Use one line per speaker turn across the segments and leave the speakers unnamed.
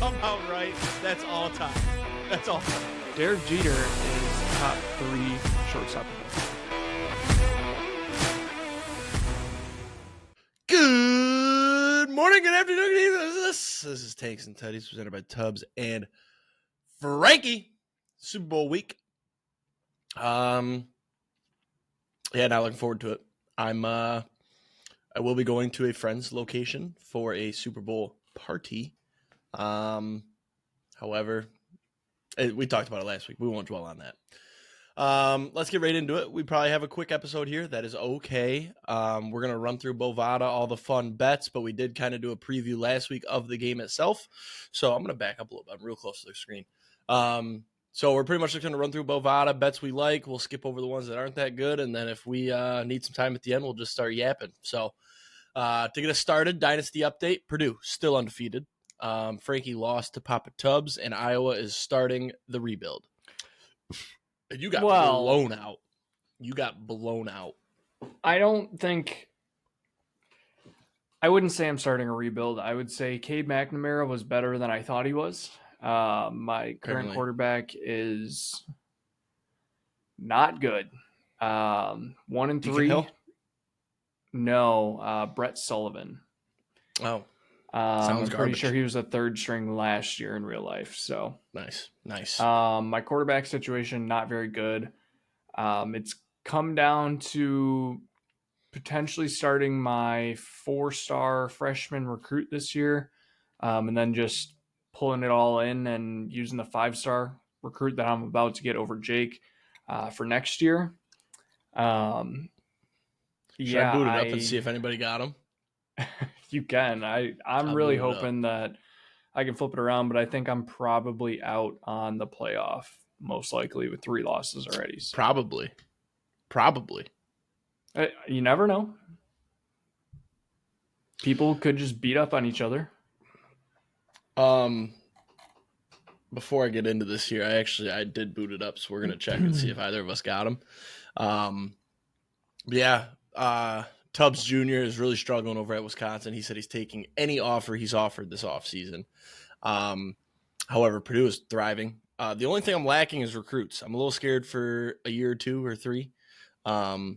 somehow right. That's all time. That's all time.
Derek Jeter is top 3 shortstop.
Good morning, good afternoon, good evening. This is Tanks and Tuddies, presented by Tubbs and Frankie. Super Bowl week. Yeah, not looking forward to it. I will be going to a friend's location for a Super Bowl party. However, we talked about it last week. We won't dwell on that. Let's get right into it. We probably have a quick episode here. That is okay. We're going to run through Bovada, all the fun bets, but we did kind of do a preview last week of the game itself. So I'm going to back up a little bit. I'm real close to the screen. So we're pretty much just going to run through Bovada, bets we like. We'll skip over the ones that aren't that good. And then if we need some time at the end, we'll just start yapping. So to get us started, Dynasty update, Purdue still undefeated. Frankie lost to Papa Tubbs, and Iowa is starting the rebuild. You got blown out. You got blown out.
I wouldn't say I'm starting a rebuild. I would say Cade McNamara was better than I thought he was. My current quarterback is not good. 1-3. No, Brett Sullivan.
Oh,
I'm pretty sure he was a third string last year in real life. So
nice.
My quarterback situation, not very good. It's come down to potentially starting my 4-star freshman recruit this year, and then just pulling it all in and using the 5-star recruit that I'm about to get over Jake for next year.
Should I boot it up and see if anybody got him?
You can. I'm really hoping that I can flip it around, but I think I'm probably out on the playoff, most likely with 3 losses already. So.
Probably.
You never know. People could just beat up on each other.
Before I get into this here, I did boot it up, so we're gonna check and see if either of us got him. Tubbs Jr. is really struggling over at Wisconsin. He said he's taking any offer he's offered this offseason. However, Purdue is thriving. The only thing I'm lacking is recruits. I'm a little scared for a year or 2 or 3. I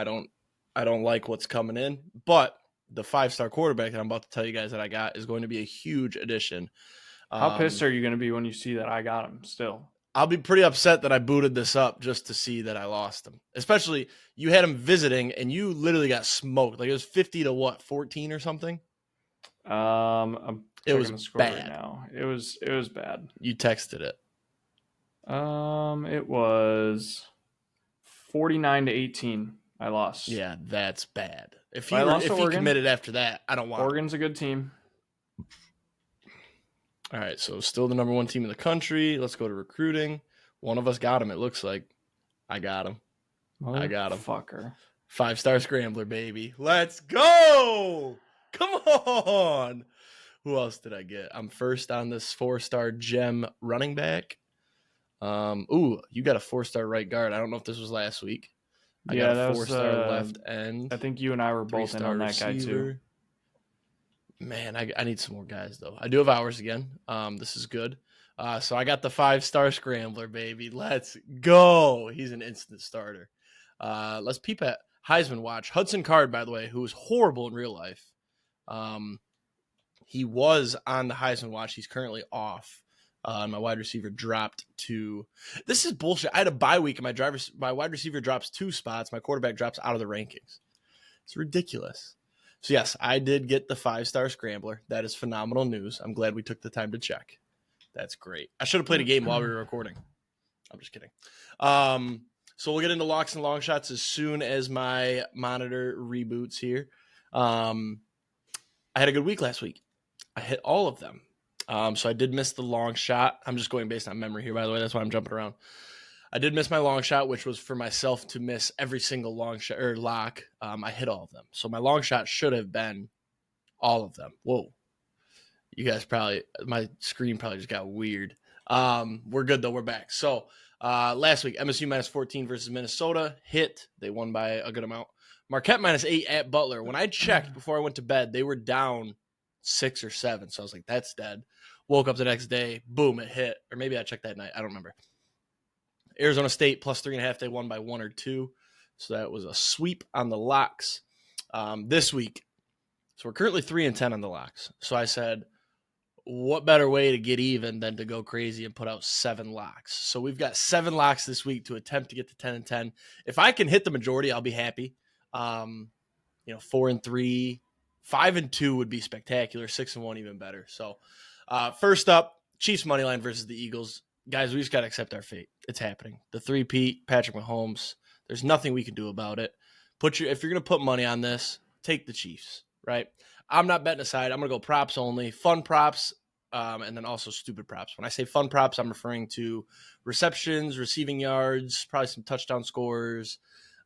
don't like what's coming in, but the 5-star quarterback that I'm about to tell you guys that I got is going to be a huge addition.
How pissed are you going to be when you see that I got him still?
I'll be pretty upset that I booted this up just to see that I lost him. Especially you had him visiting and you literally got smoked. Like it was 50 to 14 or something.
I'm
it was
the score
bad.
Right now. It was bad.
You texted it.
It was 49-18. I lost.
Yeah, that's bad. If he committed after that, I don't want
Oregon's a good team.
All right, so still the number 1 team in the country. Let's go to recruiting. One of us got him, it looks like. I got him.
Fucker.
5-star scrambler, baby. Let's go! Come on! Who else did I get? I'm first on this 4-star gem running back. You got a 4-star right guard. I don't know if this was last week. I got a 4-star left end.
I think you and I were both in on that receiver. Guy too.
Man, I need some more guys, though. I do have hours again. This is good. So I got the 5-star scrambler, baby. Let's go. He's an instant starter. Let's peep at Heisman watch. Hudson Card, by the way, who was horrible in real life. He was on the Heisman watch. He's currently off. My wide receiver dropped to – this is bullshit. I had a bye week, and my wide receiver drops 2 spots. My quarterback drops out of the rankings. It's ridiculous. So, yes, I did get the 5-star scrambler. That is phenomenal news. I'm glad we took the time to check. That's great. I should have played a game while we were recording. I'm just kidding. So we'll get into locks and long shots as soon as my monitor reboots here. I had a good week last week. I hit all of them. So I did miss the long shot. I'm just going based on memory here, by the way. That's why I'm jumping around. I did miss my long shot, which was for myself to miss every single long shot or lock. I hit all of them. So my long shot should have been all of them. Whoa. You guys my screen probably just got weird. We're good though. We're back. So last week, MSU -14 versus Minnesota hit. They won by a good amount. Marquette -8 at Butler. When I checked before I went to bed, they were down 6 or 7. So I was like, that's dead. Woke up the next day, boom, it hit. Or maybe I checked that night. I don't remember. Arizona State plus 3.5. They won by 1 or 2. So that was a sweep on the locks this week. So we're currently 3-10 on the locks. So I said, what better way to get even than to go crazy and put out 7 locks? So we've got 7 locks this week to attempt to get to 10-10. If I can hit the majority, I'll be happy. 4-3, 5-2 would be spectacular. 6-1 even better. So first up, Chiefs money line versus the Eagles. Guys, we just got to accept our fate. It's happening. The 3-peat, Patrick Mahomes. There's nothing we can do about it. If you're going to put money on this, take the Chiefs, right? I'm not betting aside. I'm going to go props only, fun props, and then also stupid props. When I say fun props, I'm referring to receptions, receiving yards, probably some touchdown scores,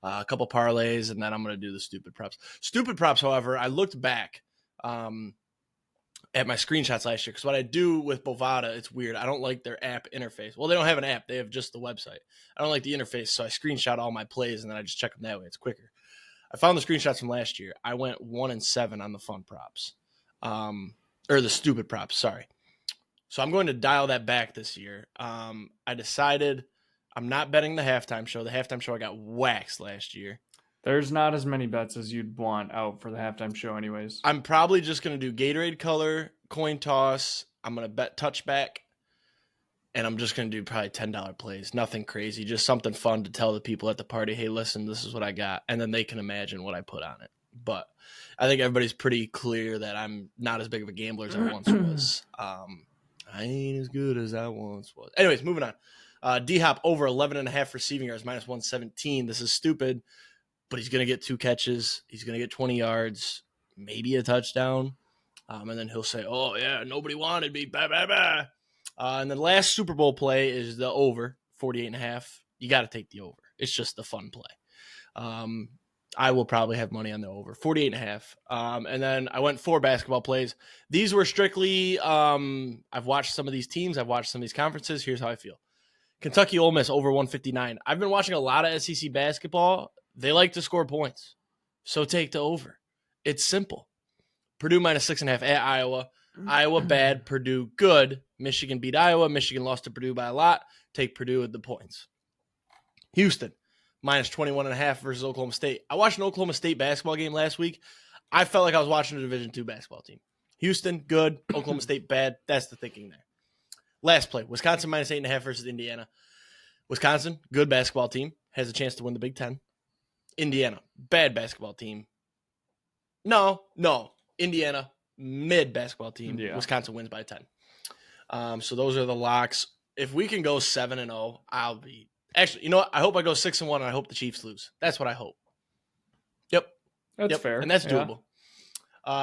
a couple parlays, and then I'm going to do the stupid props. Stupid props, however, I looked back at my screenshots last year because what I do with Bovada, it's weird. I don't like their app interface. Well, they don't have an app. They have just the website. I don't like the interface, so I screenshot all my plays, and then I just check them that way. It's quicker. I found the screenshots from last year. I went 1-7 on the fun props, or the stupid props, sorry. So I'm going to dial that back this year. I decided I'm not betting the halftime show. The halftime show I got waxed last year.
There's not as many bets as you'd want out for the halftime show anyways.
I'm probably just going to do Gatorade color, coin toss. I'm going to bet touchback. And I'm just going to do probably $10 plays. Nothing crazy. Just something fun to tell the people at the party, hey, listen, this is what I got. And then they can imagine what I put on it. But I think everybody's pretty clear that I'm not as big of a gambler as I once was. I ain't as good as I once was. Anyways, moving on. D-Hop over 11.5 receiving yards, minus 117. This is stupid, but he's going to get 2 catches. He's going to get 20 yards, maybe a touchdown. And then he'll say, oh, yeah, nobody wanted me. Bah, bah, bah. And the last Super Bowl play is the over, 48.5. You got to take the over. It's just the fun play. I will probably have money on the over, 48.5. And then I went 4 basketball plays. These were strictly, I've watched some of these teams. I've watched some of these conferences. Here's how I feel. Kentucky Ole Miss over 159. I've been watching a lot of SEC basketball. They like to score points. So take the over. It's simple. Purdue minus 6.5 at Iowa. Iowa bad, Purdue good. Michigan beat Iowa. Michigan lost to Purdue by a lot. Take Purdue with the points. Houston minus 21.5 versus Oklahoma State. I watched an Oklahoma State basketball game last week. I felt like I was watching a Division II basketball team. Houston, good. Oklahoma State, bad. That's the thinking there. Last play, Wisconsin minus 8.5 versus Indiana. Wisconsin, good basketball team, has a chance to win the Big Ten. Indiana, bad basketball team. No. Indiana, mid basketball team. Yeah. Wisconsin wins by 10. So those are the locks. If we can go 7-0, I'll be actually. You know what? I hope I go 6-1, and I hope the Chiefs lose. That's what I hope. Yep,
that's fair,
and that's doable.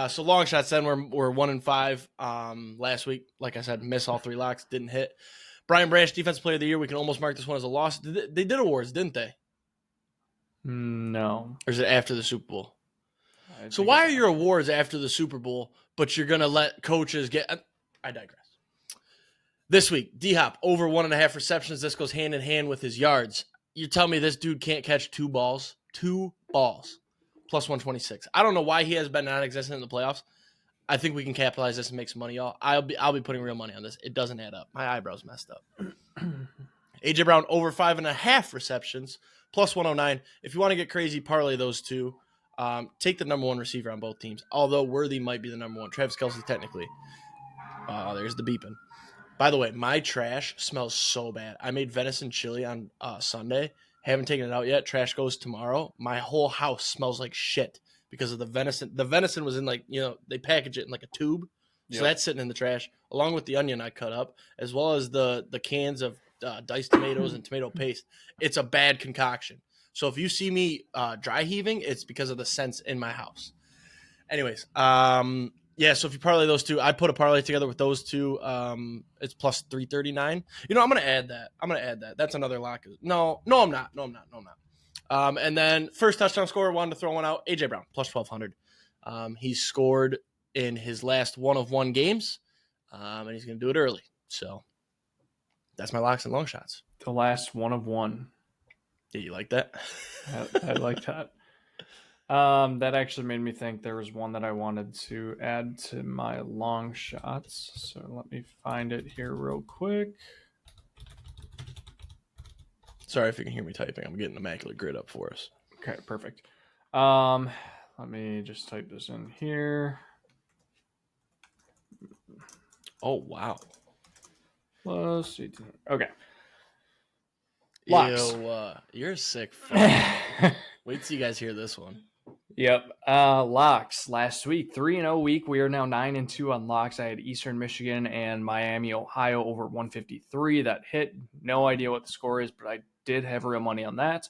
So long shots. Then we're 1-5. Last week, like I said, miss all 3 locks, didn't hit. Brian Branch, Defensive Player of the Year. We can almost mark this one as a loss. They did awards, didn't they?
No.
Or is it after the Super Bowl? So why are your awards after the Super Bowl, but you're going to let coaches get – I digress. This week, D-Hop, over 1.5 receptions. This goes hand in hand with his yards. You tell me this dude can't catch 2 balls? 2 balls. Plus 126. I don't know why he has been non-existent in the playoffs. I think we can capitalize this and make some money, y'all. I'll be putting real money on this. It doesn't add up. My eyebrows messed up. A.J. Brown, over 5.5 receptions. Plus 109. If you want to get crazy, parlay those 2. Take the number 1 receiver on both teams. Although Worthy might be the number 1. Travis Kelce technically. There's the beeping. By the way, my trash smells so bad. I made venison chili on Sunday. Haven't taken it out yet. Trash goes tomorrow. My whole house smells like shit because of the venison. The venison was in they package it in like a tube. So that's sitting in the trash along with the onion I cut up, as well as the cans of diced tomatoes and tomato paste. It's a bad concoction. So if you see me dry heaving, it's because of the scents in my house. Anyways, so if you parlay those 2, I put a parlay together with those 2. It's plus 339. I'm going to add that. That's another lock. No, I'm not. And then first touchdown scorer, wanted to throw one out. A.J. Brown, plus 1,200. He scored in his last 1-of-1 games, and he's going to do it early. So that's my locks and long shots.
The last 1-of-1.
Yeah, you like that?
I like that. That actually made me think there was one that I wanted to add to my long shots. So let me find it here real quick.
Sorry if you can hear me typing. I'm getting Immaculate Grid up for us.
Okay, perfect. Let me just type this in here.
Oh, wow.
Plus 18. Okay. Locks.
Ew, you're a sick fuck. Wait till you guys hear this one.
Yep. Locks. Last week, 3-0 week. We are now 9-2 on locks. I had Eastern Michigan and Miami, Ohio over 153. That hit. No idea what the score is, but I did have real money on that.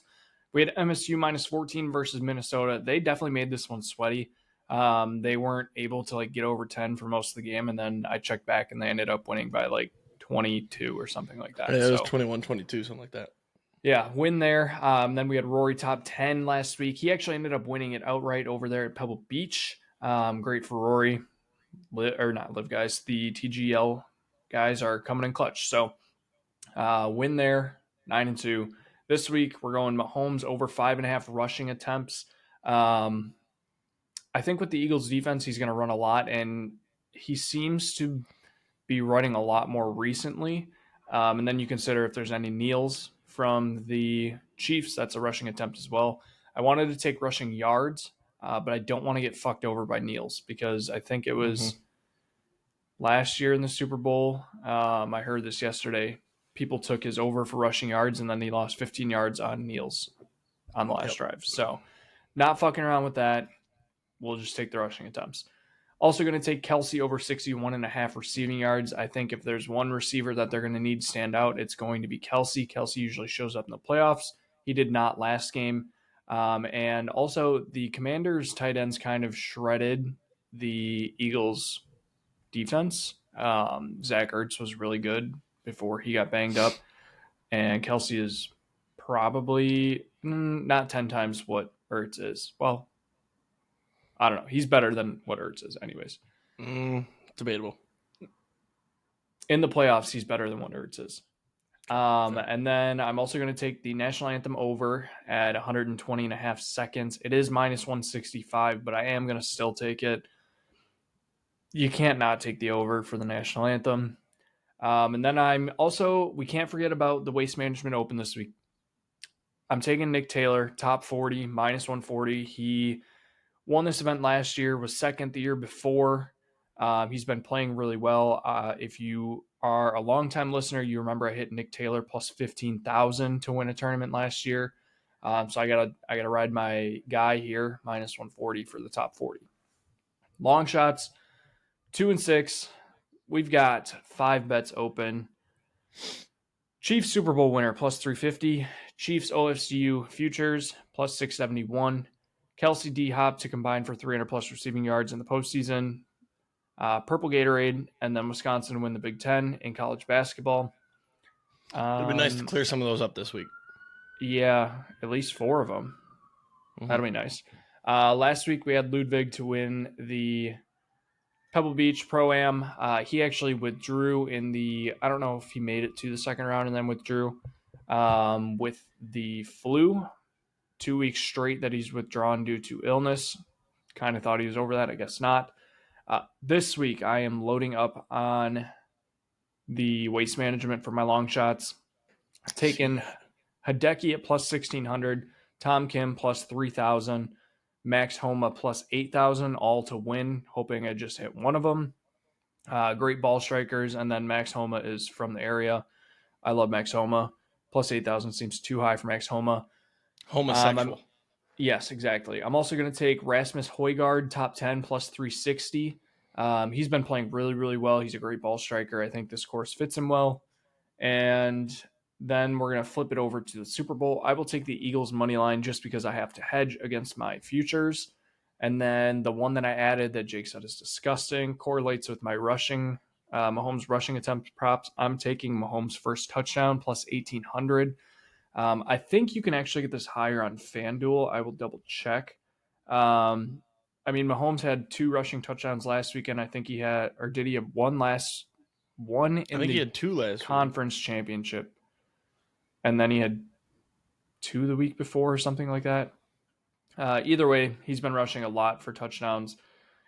We had MSU minus 14 versus Minnesota. They definitely made this one sweaty. They weren't able to get over 10 for most of the game, and then I checked back and they ended up winning by 22 or something like that.
Yeah, it was
So
21-22, something like that.
yeah, win there. Then we had Rory top 10 last week. He actually ended up winning it outright over there at Pebble Beach. Great for Rory. Or not live guys. The TGL guys are coming in clutch. So win there, 9-2. This week we're going Mahomes over 5.5 rushing attempts. I think with the Eagles defense, he's going to run a lot, and he seems to be running a lot more recently. And then you consider if there's any kneels from the Chiefs, that's a rushing attempt as well. I wanted to take rushing yards, but I don't want to get fucked over by kneels because I think it was last year in the Super Bowl. I heard this yesterday. People took his over for rushing yards, and then he lost 15 yards on kneels on the last drive. So not fucking around with that. We'll just take the rushing attempts. Also going to take Kelsey over 61.5 receiving yards. I think if there's one receiver that they're going to need to stand out, it's going to be Kelsey. Kelsey usually shows up in the playoffs. He did not last game. And also the Commanders tight ends kind of shredded the Eagles defense. Zach Ertz was really good before he got banged up. And Kelsey is probably not 10 times what Ertz is. Well, I don't know. He's better than what Ertz is, anyways.
Debatable.
In the playoffs, he's better than what Ertz is. And then I'm also going to take the National Anthem over at 120.5 seconds. It is minus 165, but I am going to still take it. You can't not take the over for the National Anthem. And then we can't forget about the Waste Management Open this week. I'm taking Nick Taylor, top 40, minus 140. He won this event last year, was second the year before. He's been playing really well. If you are a longtime listener, you remember I hit Nick Taylor plus 15,000 to win a tournament last year. So I gotta ride my guy here, minus 140 for the top 40. Long shots, 2 and 6. We've got 5 bets open. Chiefs Super Bowl winner plus 350. Chiefs OFCU futures plus 671. Kelsey D Hop to combine for 300 plus receiving yards in the postseason. Purple Gatorade, and then Wisconsin win the Big Ten in college basketball.
It'd be nice to clear some of those up this week.
Yeah, at least 4 of them. That'll be nice. Last week we had Ludwig to win the Pebble Beach Pro-Am. He actually withdrew in I don't know if he made it to the second round and then withdrew with the flu. 2 weeks straight that he's withdrawn due to illness. Kind of thought he was over that. I guess not. This week, I am loading up on the waste management for my long shots. Taking Hideki at plus 1,600, Tom Kim plus 3,000, Max Homa plus 8,000, all to win, hoping I just hit one of them. Great ball strikers, and then Max Homa is from the area. I love Max Homa. Plus 8,000 seems too high for Max Homa.
Homosexual.
Yes, exactly. I'm also going to take Rasmus Højgaard, top 10, plus 360. He's been playing really, really well. He's a great ball striker. I think this course fits him well. And then we're going to flip it over to the Super Bowl. I will take the Eagles money line just because I have to hedge against my futures. And then the one that I added that Jake said is disgusting correlates with my rushing, Mahomes rushing attempt props. I'm taking Mahomes first touchdown plus 1,800. I think you can actually get this higher on FanDuel. I will double check. Mahomes had 2 rushing touchdowns last weekend. I think he had, or did he have one in
I think he had 2 last
conference championship, and then he had 2 the week before or something like that. Either way, he's been rushing a lot for touchdowns.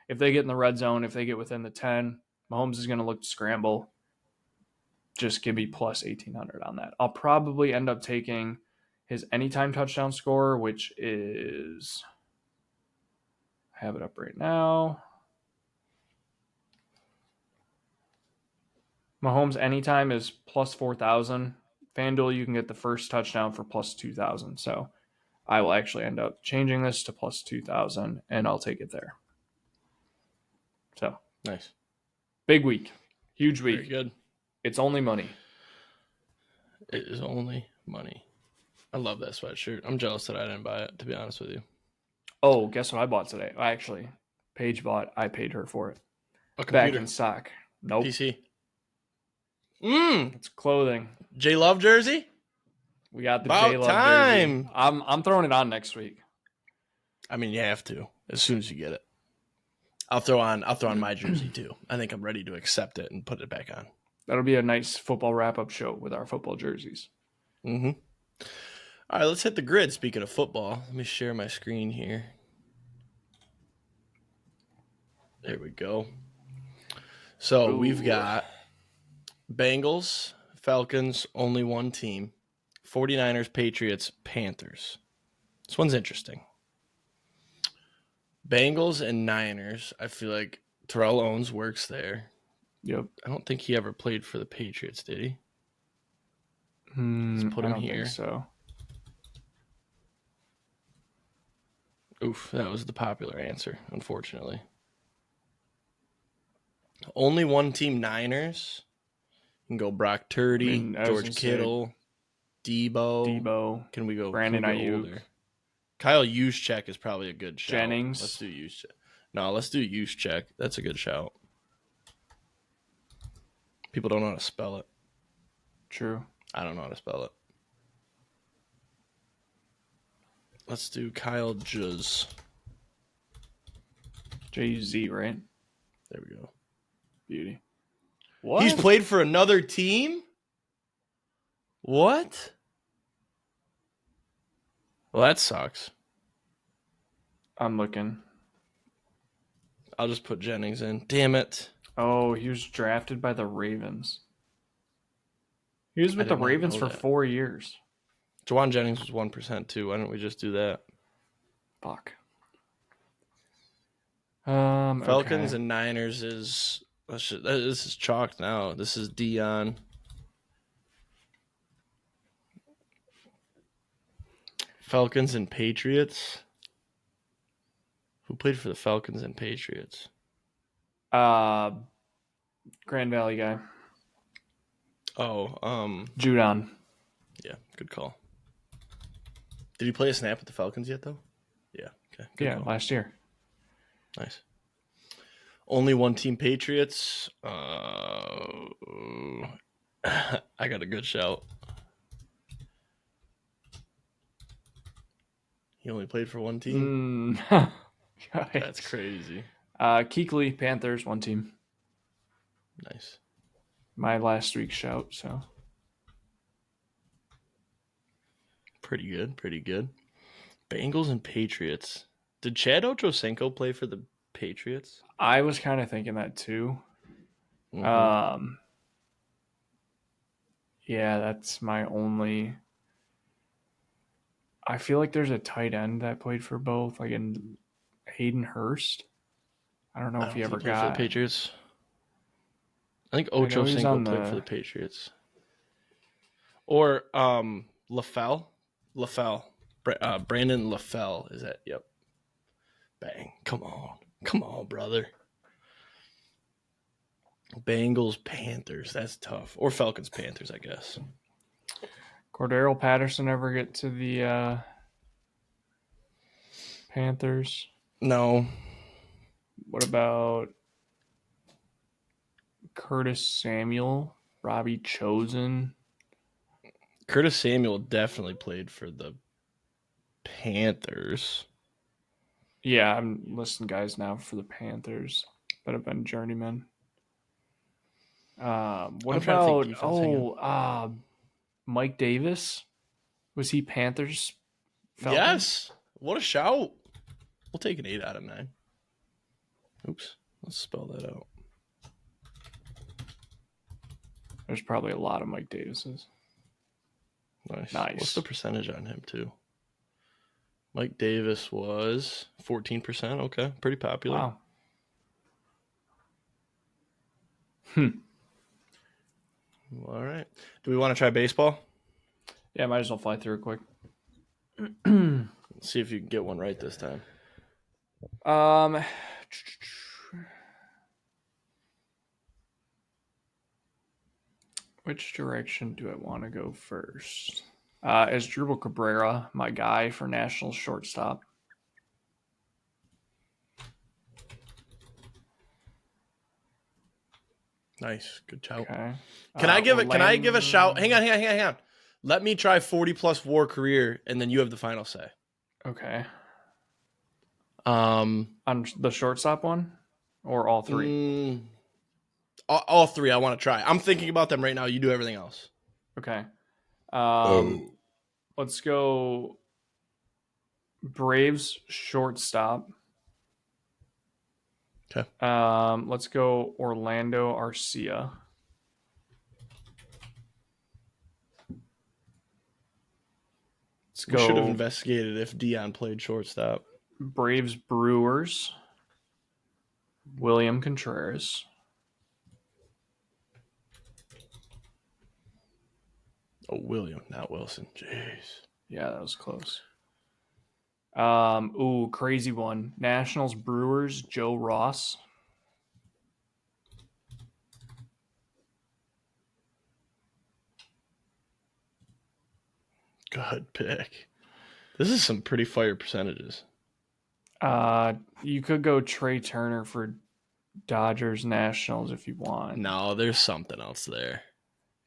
If they get in the red zone, if they get within the 10, Mahomes is going to look to scramble. Just give me plus 1,800 on that. I'll probably end up taking his anytime touchdown score, which is, I have it up right now. Mahomes anytime is plus 4,000. FanDuel, you can get the first touchdown for plus 2,000. So I will actually end up changing this to plus 2,000, and I'll take it there. So
nice.
Big week. Huge week.
Very good.
It's only money.
It is only money. I love that sweatshirt. I'm jealous that I didn't buy it, to be honest with you.
Oh, guess what I bought today? Paige bought. I paid her for it.
A computer.
Back in stock. Nope.
PC.
It's clothing.
J Love jersey?
We got the
About
J Love
time.
jersey. I'm throwing it on next week.
I mean, you have to as soon as you get it. I'll throw on my jersey too. I think I'm ready to accept it and put it back on.
That'll be a nice football wrap-up show with our football jerseys.
Mm-hmm. All right, let's hit the grid. Speaking of football, let me share my screen here. There we go. So we've got Bengals, Falcons, only one team. 49ers, Patriots, Panthers. This one's interesting. Bengals and Niners, I feel like Terrell Owens works there.
Yep.
I don't think he ever played for the Patriots, did he? Let's put him here.
So
Oof, that was the popular answer, unfortunately. Only one team, Niners. You can go Brock Purdy, George Kittle, Debo. Can we go
Brandon Ayuk?
Older? Kyle Juszczyk is probably a good shout.
Jennings.
Let's do Juszczyk. No, let's do Juszczyk. That's a good shout. People don't know how to spell it.
True.
I don't know how to spell it. Let's do Kyle Juz.
J-Z, right?
There we go.
Beauty. What?
He's played for another team? What? Well, that sucks.
I'm looking.
I'll just put Jennings in. Damn it.
Oh, he was drafted by the Ravens. He was with the Ravens for 4 years.
Jawan Jennings was 1% too. Why don't we just do that?
Fuck.
Falcons and Niners is... This is chalked now. This is Dion. Falcons and Patriots. Who played for the Falcons and Patriots?
Grand Valley guy.
Oh,
Judon.
Yeah, good call. Did he play a snap with the Falcons yet, though? Yeah. Okay.
Yeah,
call.
last year.
Nice. Only one team, Patriots. I got a good shout. He only played for one team? That's crazy.
Kuechly, Panthers, one team.
Nice.
My last week's shout, so.
Pretty good. Bengals and Patriots. Did Chad Ochocinco play for the Patriots?
I was kind of thinking that too.
Mm-hmm.
Yeah, that's my only. I feel like there's a tight end that played for both, like in Hayden Hurst. I don't know if he ever got
for the Patriots. I think Ochocinco played for the Patriots. Or LaFell. Brandon LaFell is that? Yep. Bang. Come on, brother. Bengals, Panthers. That's tough. Or Falcons, Panthers, I guess.
Cordero Patterson ever get to the Panthers?
No.
What about Curtis Samuel? Robbie Chosen?
Curtis Samuel definitely played for the Panthers.
Yeah, I'm listing guys now for the Panthers that have been journeymen. What about Mike Davis? Was he Panthers?
Falcons? Yes. What a shout. We'll take an 8 out of 9. Oops. Let's spell that out.
There's probably a lot of Mike Davises.
Nice.
Nice.
What's the percentage on him, too? Mike Davis was 14%. Okay. Pretty popular.
Wow.
All right. Do we want to try baseball?
Yeah, might as well fly through it quick.
Let's see if you can get one right this time.
Which direction do I want to go first? Is Drupal Cabrera my guy for National shortstop?
Nice. Good shout.
Okay.
Can I give a shout? Hang on. Let me try 40+ WAR career, and then you have the final say.
Okay.
On
the shortstop one, or all three?
All three. I want to try. I'm thinking about them right now. You do everything else.
Okay. Let's go. Braves shortstop.
Okay.
Let's go Orlando Arcia.
We should have investigated if Dion played shortstop.
Braves Brewers. William Contreras.
Oh, William, not Wilson. Jeez.
Yeah, that was close. Crazy one. Nationals Brewers, Joe Ross.
Good pick. This is some pretty fire percentages.
You could go Trey Turner for Dodgers Nationals if you want.
No, there's something else there.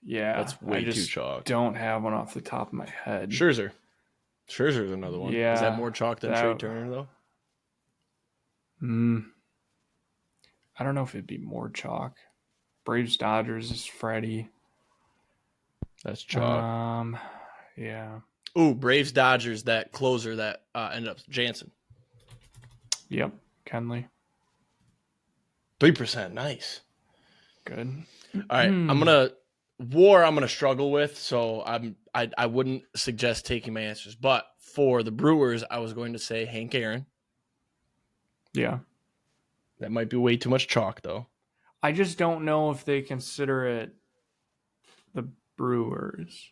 Yeah,
that's way too chalk.
Don't have one off the top of my head.
Scherzer's another one.
Yeah,
is that more chalk than Trey Turner though?
I don't know if it'd be more chalk. Braves Dodgers is Freddie.
That's chalk.
Yeah.
Ooh, Braves Dodgers, that closer that ended up Jansen.
Yep, Kenley.
3%, nice.
Good.
All right, I'm gonna struggle with, so I wouldn't suggest taking my answers. But for the Brewers, I was going to say Hank Aaron.
Yeah.
That might be way too much chalk, though.
I just don't know if they consider it the Brewers.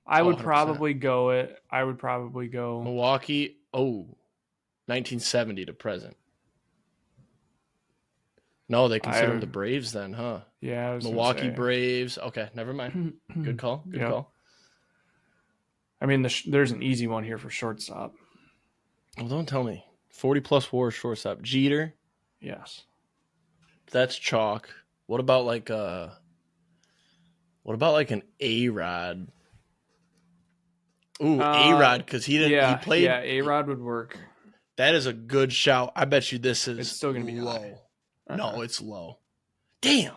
I would probably go
Milwaukee. 1970 to present. No, they consider them the Braves then, huh?
Yeah.
Milwaukee Braves. Okay, never mind. Good call. Good call.
I mean, there's an easy one here for shortstop.
Well, don't tell me. 40+ WAR shortstop. Jeter.
Yes.
That's chalk. What about like an A-Rod? Ooh, A-Rod, because he didn't.
Yeah,
he played.
Yeah, A-Rod would work.
That is a good shout. I bet you this is.
It's still gonna be
low.
high.
No, it's low. Damn.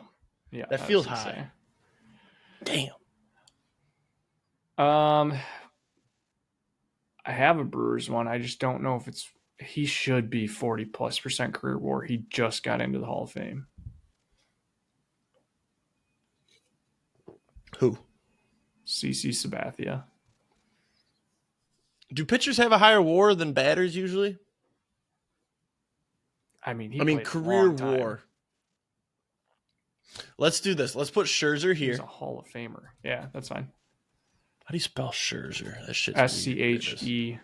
Yeah,
that feels high. Damn.
I have a Brewers one. I just don't know if it's. He should be 40+% career WAR. He just got into the Hall of Fame.
Who?
CC Sabathia.
Do pitchers have a higher WAR than batters usually?
I mean,
career WAR. Let's do this. Let's put Scherzer here.
He's a Hall of Famer. Yeah, that's fine.
How do you spell Scherzer? That shit's
SCHE.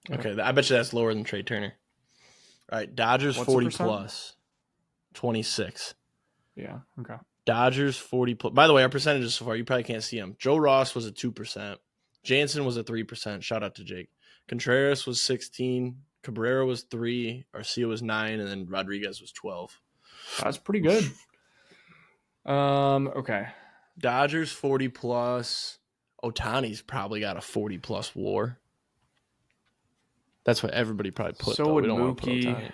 Okay, I bet you that's lower than Trey Turner. All right, Dodgers 40+, 26.
Yeah, okay.
Dodgers 40+. By the way, our percentages so far, you probably can't see them. Joe Ross was a 2%. Jansen was a 3%. Shout out to Jake. Contreras was 16. Cabrera was 3. Arcia was 9. And then Rodriguez was 12.
That's pretty good. Okay.
Dodgers 40+. Otani's probably got a 40+ WAR. That's what everybody probably put.
So would Mookie.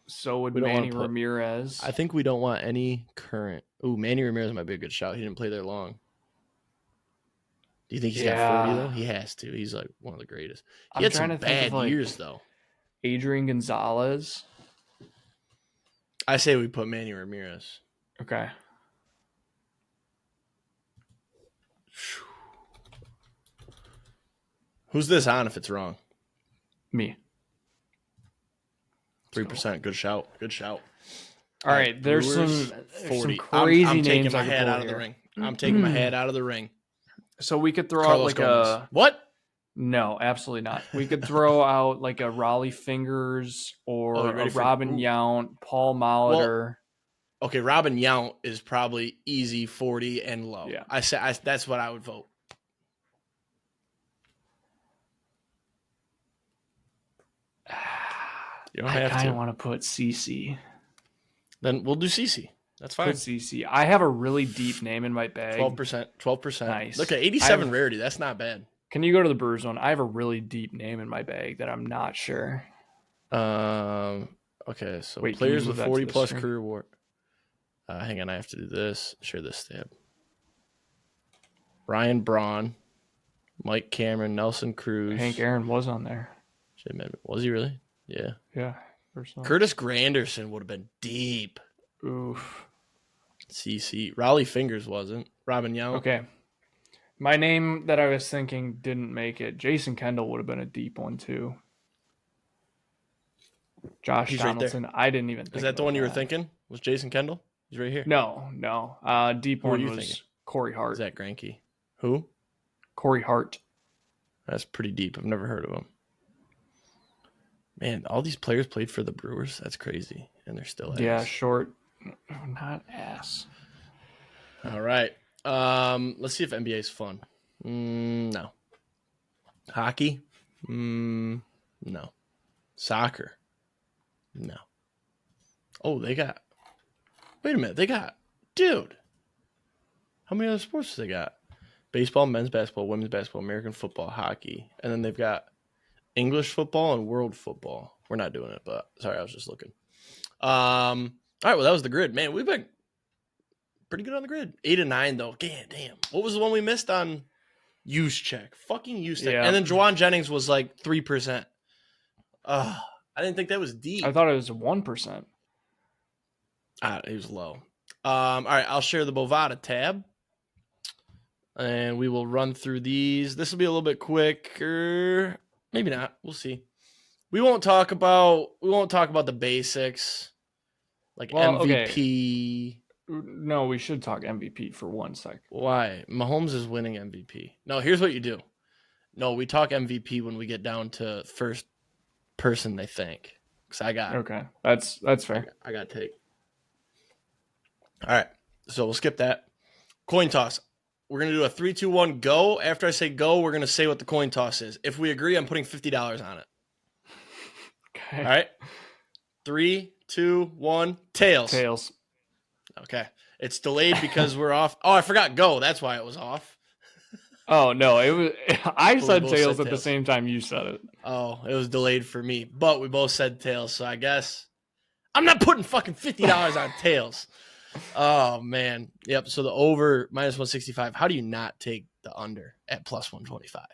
So would Manny Ramirez.
I think we don't want any current. Ooh, Manny Ramirez might be a good shot. He didn't play there long. Do you think he's got 40 though? He has to. He's like one of the greatest. He had some bad years though.
Adrian Gonzalez.
I say we put Manny Ramirez.
Okay.
Who's this on if it's wrong?
Me.
3%. Good shout. Good shout.
All right. There's
Brewers,
some crazy
I'm taking
names
my
I could
head
pull
out of the
here.
ring. I'm taking my head out of the ring.
So we could throw
Carlos
out like
Gomez. What?
No, absolutely not. We could throw out like a Raleigh Fingers or a Robin Yount, Paul Molitor.
Well, okay, Robin Yount is probably easy 40 and low.
Yeah.
That's what I would vote. You don't have to.
I kind of want to put CC.
Then we'll do CC. That's fine.
Put CC. I have a really deep name in my bag.
12%. 12%.
Nice.
Look at 87 rarity. That's not bad.
Can you go to the Brewers one? I have a really deep name in my bag that I'm not sure.
Okay, so
Wait,
players with 40 plus career WAR. Hang on, I have to do this. Share this tab. Ryan Braun, Mike Cameron, Nelson Cruz.
Hank Aaron was on there.
Was he really? Yeah.
Yeah.
Curtis Granderson would have been deep.
Oof.
CC. Raleigh Fingers wasn't. Robin Yount.
Okay. My name that I was thinking didn't make it. Jason Kendall would have been a deep one too. Josh Donaldson. Right, I didn't even think.
Is that the one you were thinking? Was Jason Kendall? He's right here.
No. Deep one was thinking? Corey Hart.
Is that Granke? Who?
Corey Hart.
That's pretty deep. I've never heard of him. Man, all these players played for the Brewers. That's crazy. And they're still ass.
Yeah, short. Not ass.
All right. Let's see if NBA is fun. No. Hockey? No. Soccer? No. Oh, they got... Wait a minute. They got... Dude. How many other sports do they got? Baseball, men's basketball, women's basketball, American football, hockey. And then they've got English football and world football. We're not doing it, but sorry, I was just looking. All right, well, that was the grid. Man, we've been pretty good on the grid. 8 and 9, though. Damn. What was the one we missed on use check? Fucking use check. Yeah. And then Juwan Jennings was like 3%. I didn't think that was deep.
I thought it was 1%.
It was low. All right, I'll share the Bovada tab. And we will run through these. This will be a little bit quicker. Maybe not. We'll see. We won't talk about the basics. Like MVP.
Okay. No, we should talk MVP for 1 sec.
Why? Mahomes is winning MVP. No, here's what you do. No, we talk MVP when we get down to first person they think. Because I got...
Okay. That's fair.
I got to take. All right. So we'll skip that. Coin toss. We're going to do a 3, 2, 1, go. After I say go, we're going to say what the coin toss is. If we agree, I'm putting $50 on it.
Okay.
All right. 3, 2, 1, tails.
Tails.
Okay. It's delayed because we're off. Oh, I forgot go. That's why it was off.
Oh, no. It was. I said tails at the same time you said it.
Oh, it was delayed for me. But we both said tails, so I guess I'm not putting fucking $50 on tails. Oh, man. Yep. So the over -165. How do you not take the under at +125?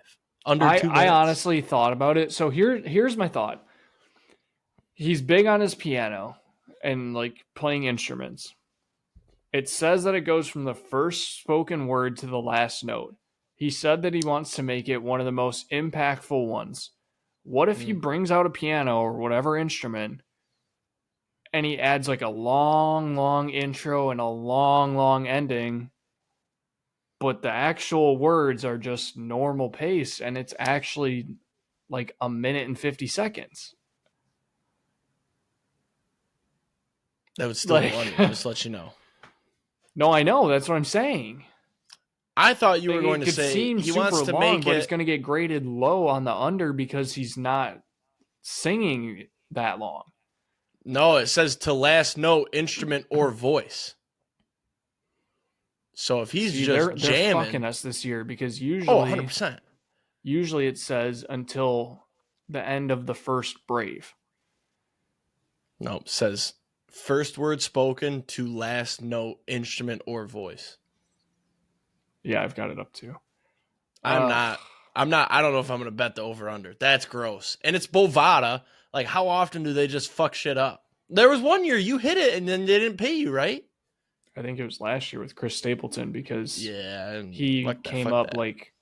Under 2 minutes?
I honestly thought about it. So here's my thought. He's big on his piano and like playing instruments. It says that it goes from the first spoken word to the last note. He said that he wants to make it one of the most impactful ones. What if he brings out a piano or whatever instrument and he adds like a long intro and a long ending, but the actual words are just normal pace and it's actually like 1 minute and 50 seconds?
That would still be funny. Just let you know.
No, I know. That's what I'm saying.
I thought you were going to say
he wants to make it, but it's going to get graded low on the under because he's not singing that long.
No, it says to last note, instrument or voice. So if he's
they're
jamming,
fucking us this year because usually,
100%.
Usually it says until the end of the first brave.
No, it says first word spoken to last note, instrument or voice.
Yeah, I've got it up too.
I'm not. I don't know if I'm going to bet the over under. That's gross. And it's Bovada. Like, how often do they just fuck shit up? There was one year you hit it and then they didn't pay you, right?
I think it was last year with Chris Stapleton because he came up like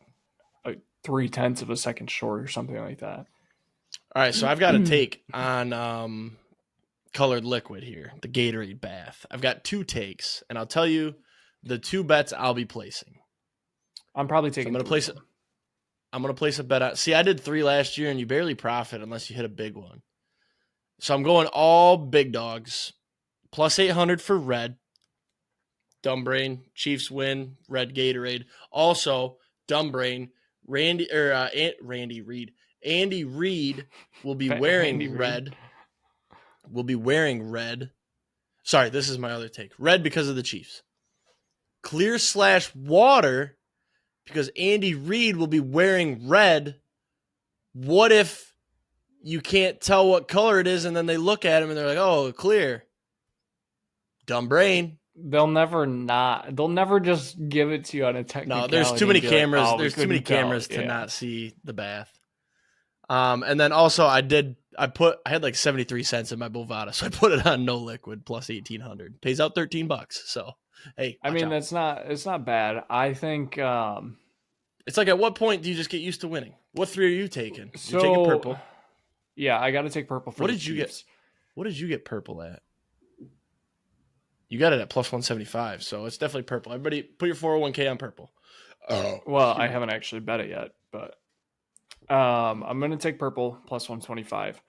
0.3 of a second short or something like that.
All right, so I've got a take on colored liquid here, the Gatorade bath. I've got 2 takes, and I'll tell you the 2 bets I'll be placing.
I'm probably taking.
So I'm gonna place a bet on. See, I did 3 last year, and you barely profit unless you hit a big one. So I'm going all big dogs, plus 800 for red. Dumb brain, Chiefs win, red Gatorade. Also, dumb brain, Andy Reid will be wearing red. Will be wearing red. Sorry, this is my other take. Red because of the Chiefs. Clear/water because Andy Reid will be wearing red. What if you can't tell what color it is and then they look at him and they're like, oh, clear. Dumb brain.
They'll never just give it to you on a technicality.
No, there's too many cameras.
Like,
there's too many cameras to not see the bath. And then also I had like 73 cents in my Bovada, so I put it on no liquid plus 1,800. Pays out $13. So hey,
I mean, it's not bad. I think
it's like, at what point do you just get used to winning? What 3 are you taking? You're taking purple.
Yeah, I got to take purple for
What
the
did you
Chiefs.
get? What did you get purple at? You got it at plus 175, so it's definitely purple. Everybody put your 401k on purple.
Oh, well, I haven't actually bet it yet, but I'm going to take purple plus 125.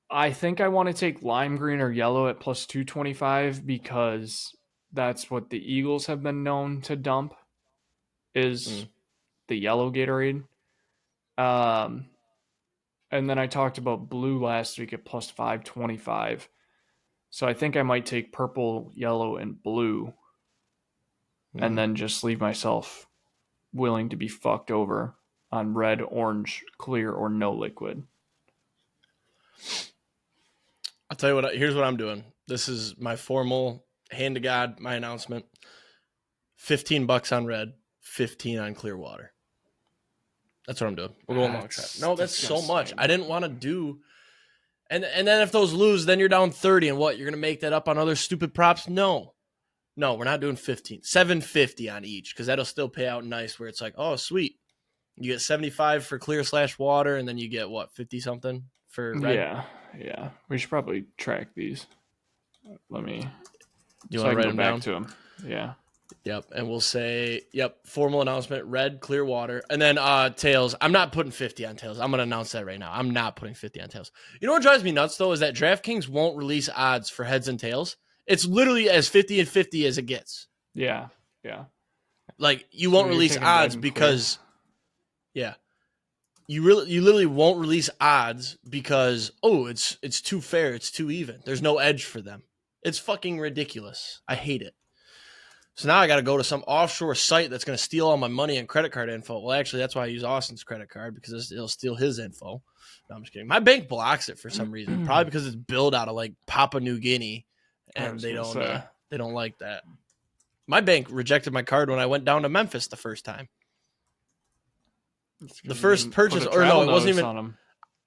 I think I want to take lime green or yellow at plus 225 because that's what the Eagles have been known to dump is the yellow Gatorade. And then I talked about blue last week at plus 525. So I think I might take purple, yellow, and blue and then just leave myself willing to be fucked over on red, orange, clear, or no liquid.
I'll tell you what. Here's what I'm doing. This is my formal, hand to God, my announcement. $15 on red, 15 on clear water. That's what I'm doing. We're going long shot. No, that's disgusting. So much. I didn't want to do. And then if those lose, then you're down 30. And what? You're going to make that up on other stupid props? No, we're not doing 15. $750 on each because that'll still pay out nice where it's like, oh, sweet. You get 75 for clear/water, and then you get, what, 50-something for red?
Yeah. We should probably track these. Let me.
You want to write them down?
To them. Yeah.
Yep, and we'll say, formal announcement, red, clear water. And then tails, I'm not putting 50 on tails. I'm going to announce that right now. I'm not putting 50 on tails. You know what drives me nuts, though, is that DraftKings won't release odds for heads and tails. It's literally as 50 and 50 as it gets.
Yeah.
Like, you won't release odds because, you literally won't release odds because, it's too fair, it's too even. There's no edge for them. It's fucking ridiculous. I hate it. So now I got to go to some offshore site that's going to steal all my money and credit card info. Well, actually, that's why I use Austin's credit card because it'll steal his info. No, I'm just kidding. My bank blocks it for some reason, probably because it's billed out of like Papua New Guinea, and they don't like that. My bank rejected my card when I went down to Memphis the first time. The first purchase, or no, it wasn't even.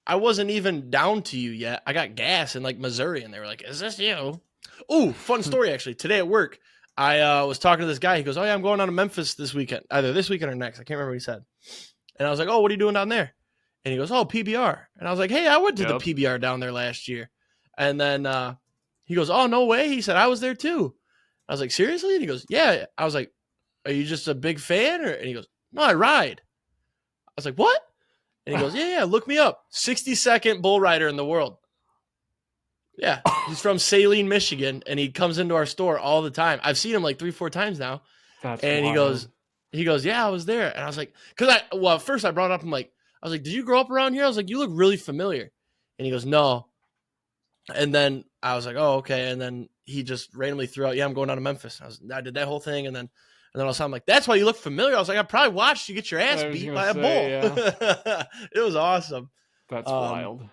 I wasn't even down to you yet. I got gas in like Missouri, and they were like, "Is this you?" Oh, fun story actually. Today at work, I was talking to this guy. He goes, "Oh yeah, I'm going down to Memphis this weekend, either this weekend or next." I can't remember what he said. And I was like, "Oh, what are you doing down there?" And he goes, "Oh, PBR." And I was like, "Hey, I went to the PBR down there last year." And then he goes, "Oh, no way." He said, "I was there too." I was like, "Seriously?" And he goes, "Yeah." I was like, "Are you just a big fan?" And he goes, "No, I ride." I was like, "What?" And he goes, yeah, look me up. 62nd bull rider in the world. Yeah, he's from Saline, Michigan, and he comes into our store all the time. I've seen him like 3-4 times now.
That's
and
wild.
he goes, yeah, I was there. And I was like, at first I brought it up. I was like, did you grow up around here? I was like, you look really familiar. And he goes, no. And then I was like, oh, okay. And then he just randomly threw out, yeah, I'm going down to Memphis. I did that whole thing, and then all of a sudden I'm like, that's why you look familiar. I was like, I probably watched you get your ass beat by a bull. Yeah. It was awesome.
That's wild.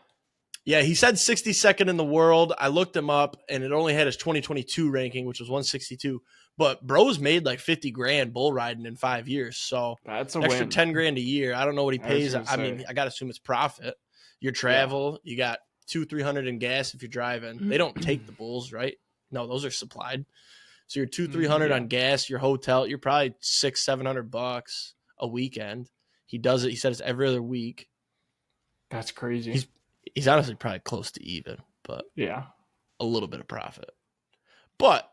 Yeah, he said 62nd in the world. I looked him up, and it only had his 2022 ranking, which was 162. But bro's made like 50 grand bull riding in 5 years. So
that's an
extra
win.
10 grand a year. I don't know what he pays. I mean, I got to assume it's profit. Your travel, you got $200-300 in gas if you're driving. They don't take the Bulls, right? No, those are supplied. So you're $200-300 on gas, your hotel, you're probably $600-700 a weekend. He does it. He says every other week.
That's crazy.
He's honestly probably close to even, but
yeah,
a little bit of profit. But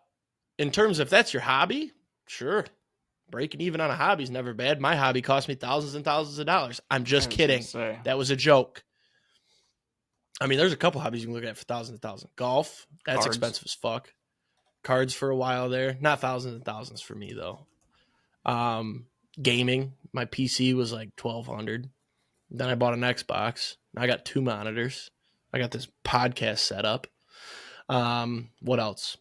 in terms of if that's your hobby, sure. Breaking even on a hobby is never bad. My hobby cost me thousands and thousands of dollars. I'm just kidding. That was a joke. I mean, there's a couple hobbies you can look at for thousands and thousands. Golf, that's
Cards.
expensive as fuck. Cards for a while there. Not thousands and thousands for me, though. Gaming, my PC was like $1,200. Then I bought an Xbox. I got 2 monitors. I got this podcast set up. What else?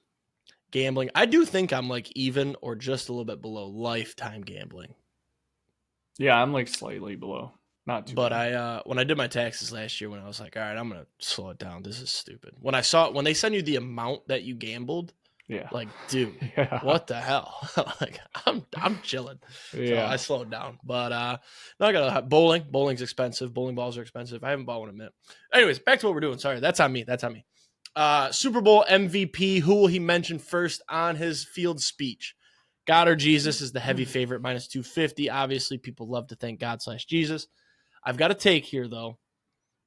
Gambling. I do think I'm like even or just a little bit below lifetime gambling.
Yeah, I'm like slightly below. Not too
But
bad.
when I did my taxes last year, when I was like, all right, I'm gonna slow it down. This is stupid. When they send you the amount that you gambled,
yeah,
like, dude, what the hell? Like, I'm chilling.
Yeah,
so I slowed down. But now I got bowling. Bowling's expensive. Bowling balls are expensive. I haven't bought one in a minute. Anyways, back to what we're doing. Sorry, that's on me. Super Bowl MVP. Who will he mention first on his field speech? God or Jesus is the heavy favorite, minus 250. Obviously, people love to thank God/Jesus. I've got a take here, though.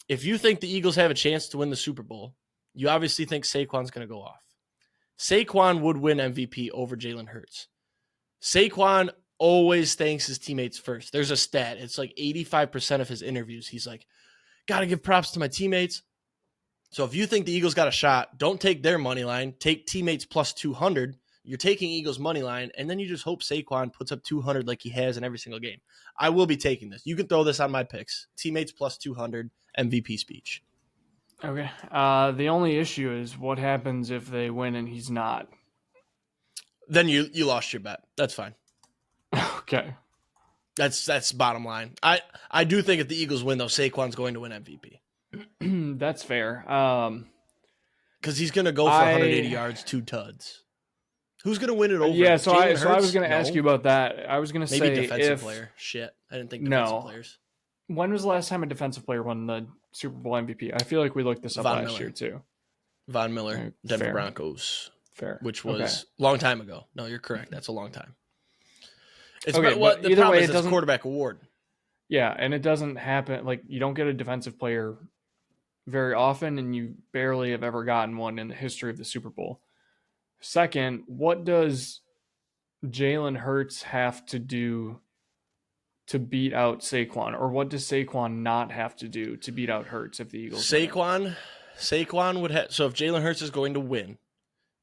If you think the Eagles have a chance to win the Super Bowl, you obviously think Saquon's going to go off. Saquon would win MVP over Jalen Hurts. Saquon always thanks his teammates first. There's a stat. It's like 85% of his interviews. He's like, got to give props to my teammates. So if you think the Eagles got a shot, don't take their money line. Take teammates plus 200. You're taking Eagles money line, and then you just hope Saquon puts up 200 like he has in every single game. I will be taking this. You can throw this on my picks. Teammates plus 200, MVP speech.
Okay. The only issue is what happens if they win and he's not.
Then you lost your bet. That's fine.
Okay.
That's bottom line. I do think if the Eagles win, though, Saquon's going to win MVP.
That's fair.
Because he's going to go for 180 yards, 2 tuds. Who's going to win it over?
Yeah, so I
Jalen
was going to
Hurts?
ask you about that. I was going to say
maybe defensive player. Shit, I didn't think defensive players.
When was the last time a defensive player won the Super Bowl MVP? I feel like we looked this up last year too.
Von Miller, Denver Broncos.
Fair.
Which was a long time ago. No, you're correct. That's a long time. It's
okay,
but the
either
problem
way,
is it's a quarterback award.
Yeah, and it doesn't happen. Like, you don't get a defensive player very often, and you barely have ever gotten one in the history of the Super Bowl. Second, what does Jalen Hurts have to do to beat out Saquon? Or what does Saquon not have to do to beat out Hurts if the Eagles
Saquon would have... So if Jalen Hurts is going to win,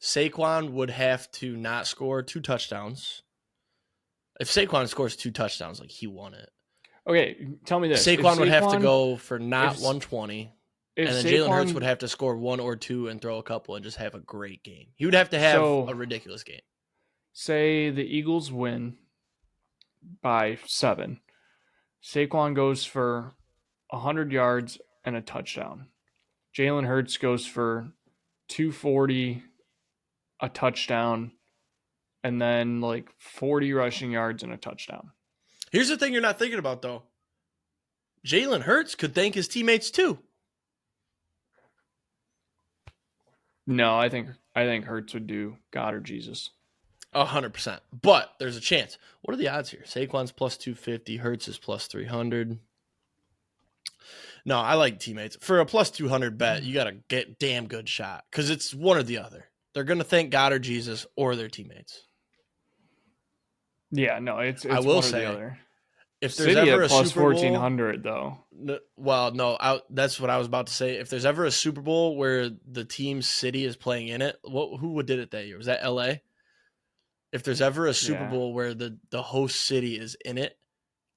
Saquon would have to not score 2 touchdowns. If Saquon scores 2 touchdowns, like, he won it.
Okay, tell me this.
Saquon would have to go for not 120. And then Jalen Hurts would have to score 1 or 2 and throw a couple and just have a great game. He would have to have a ridiculous game.
Say the Eagles win by 7. Saquon goes for 100 yards and a touchdown. Jalen Hurts goes for 240, a touchdown, and then like 40 rushing yards and a touchdown.
Here's the thing you're not thinking about, though. Jalen Hurts could thank his teammates too.
No, I think Hurts would do God or Jesus.
100%. But there's a chance. What are the odds here? Saquon's plus 250. Hurts is plus 300. No, I like teammates. For a plus 200 bet, you got to get damn good shot because it's one or the other. They're going to thank God or Jesus or their teammates.
Yeah, no, it's
I will
one
say,
or the other.
If there's
City
ever
at
a
plus
Super Bowl,
1,400 though.
That's what I was about to say. If there's ever a Super Bowl where the team's city is playing in it, who did it that year? Was that LA? If there's ever a Super Bowl where the host city is in it,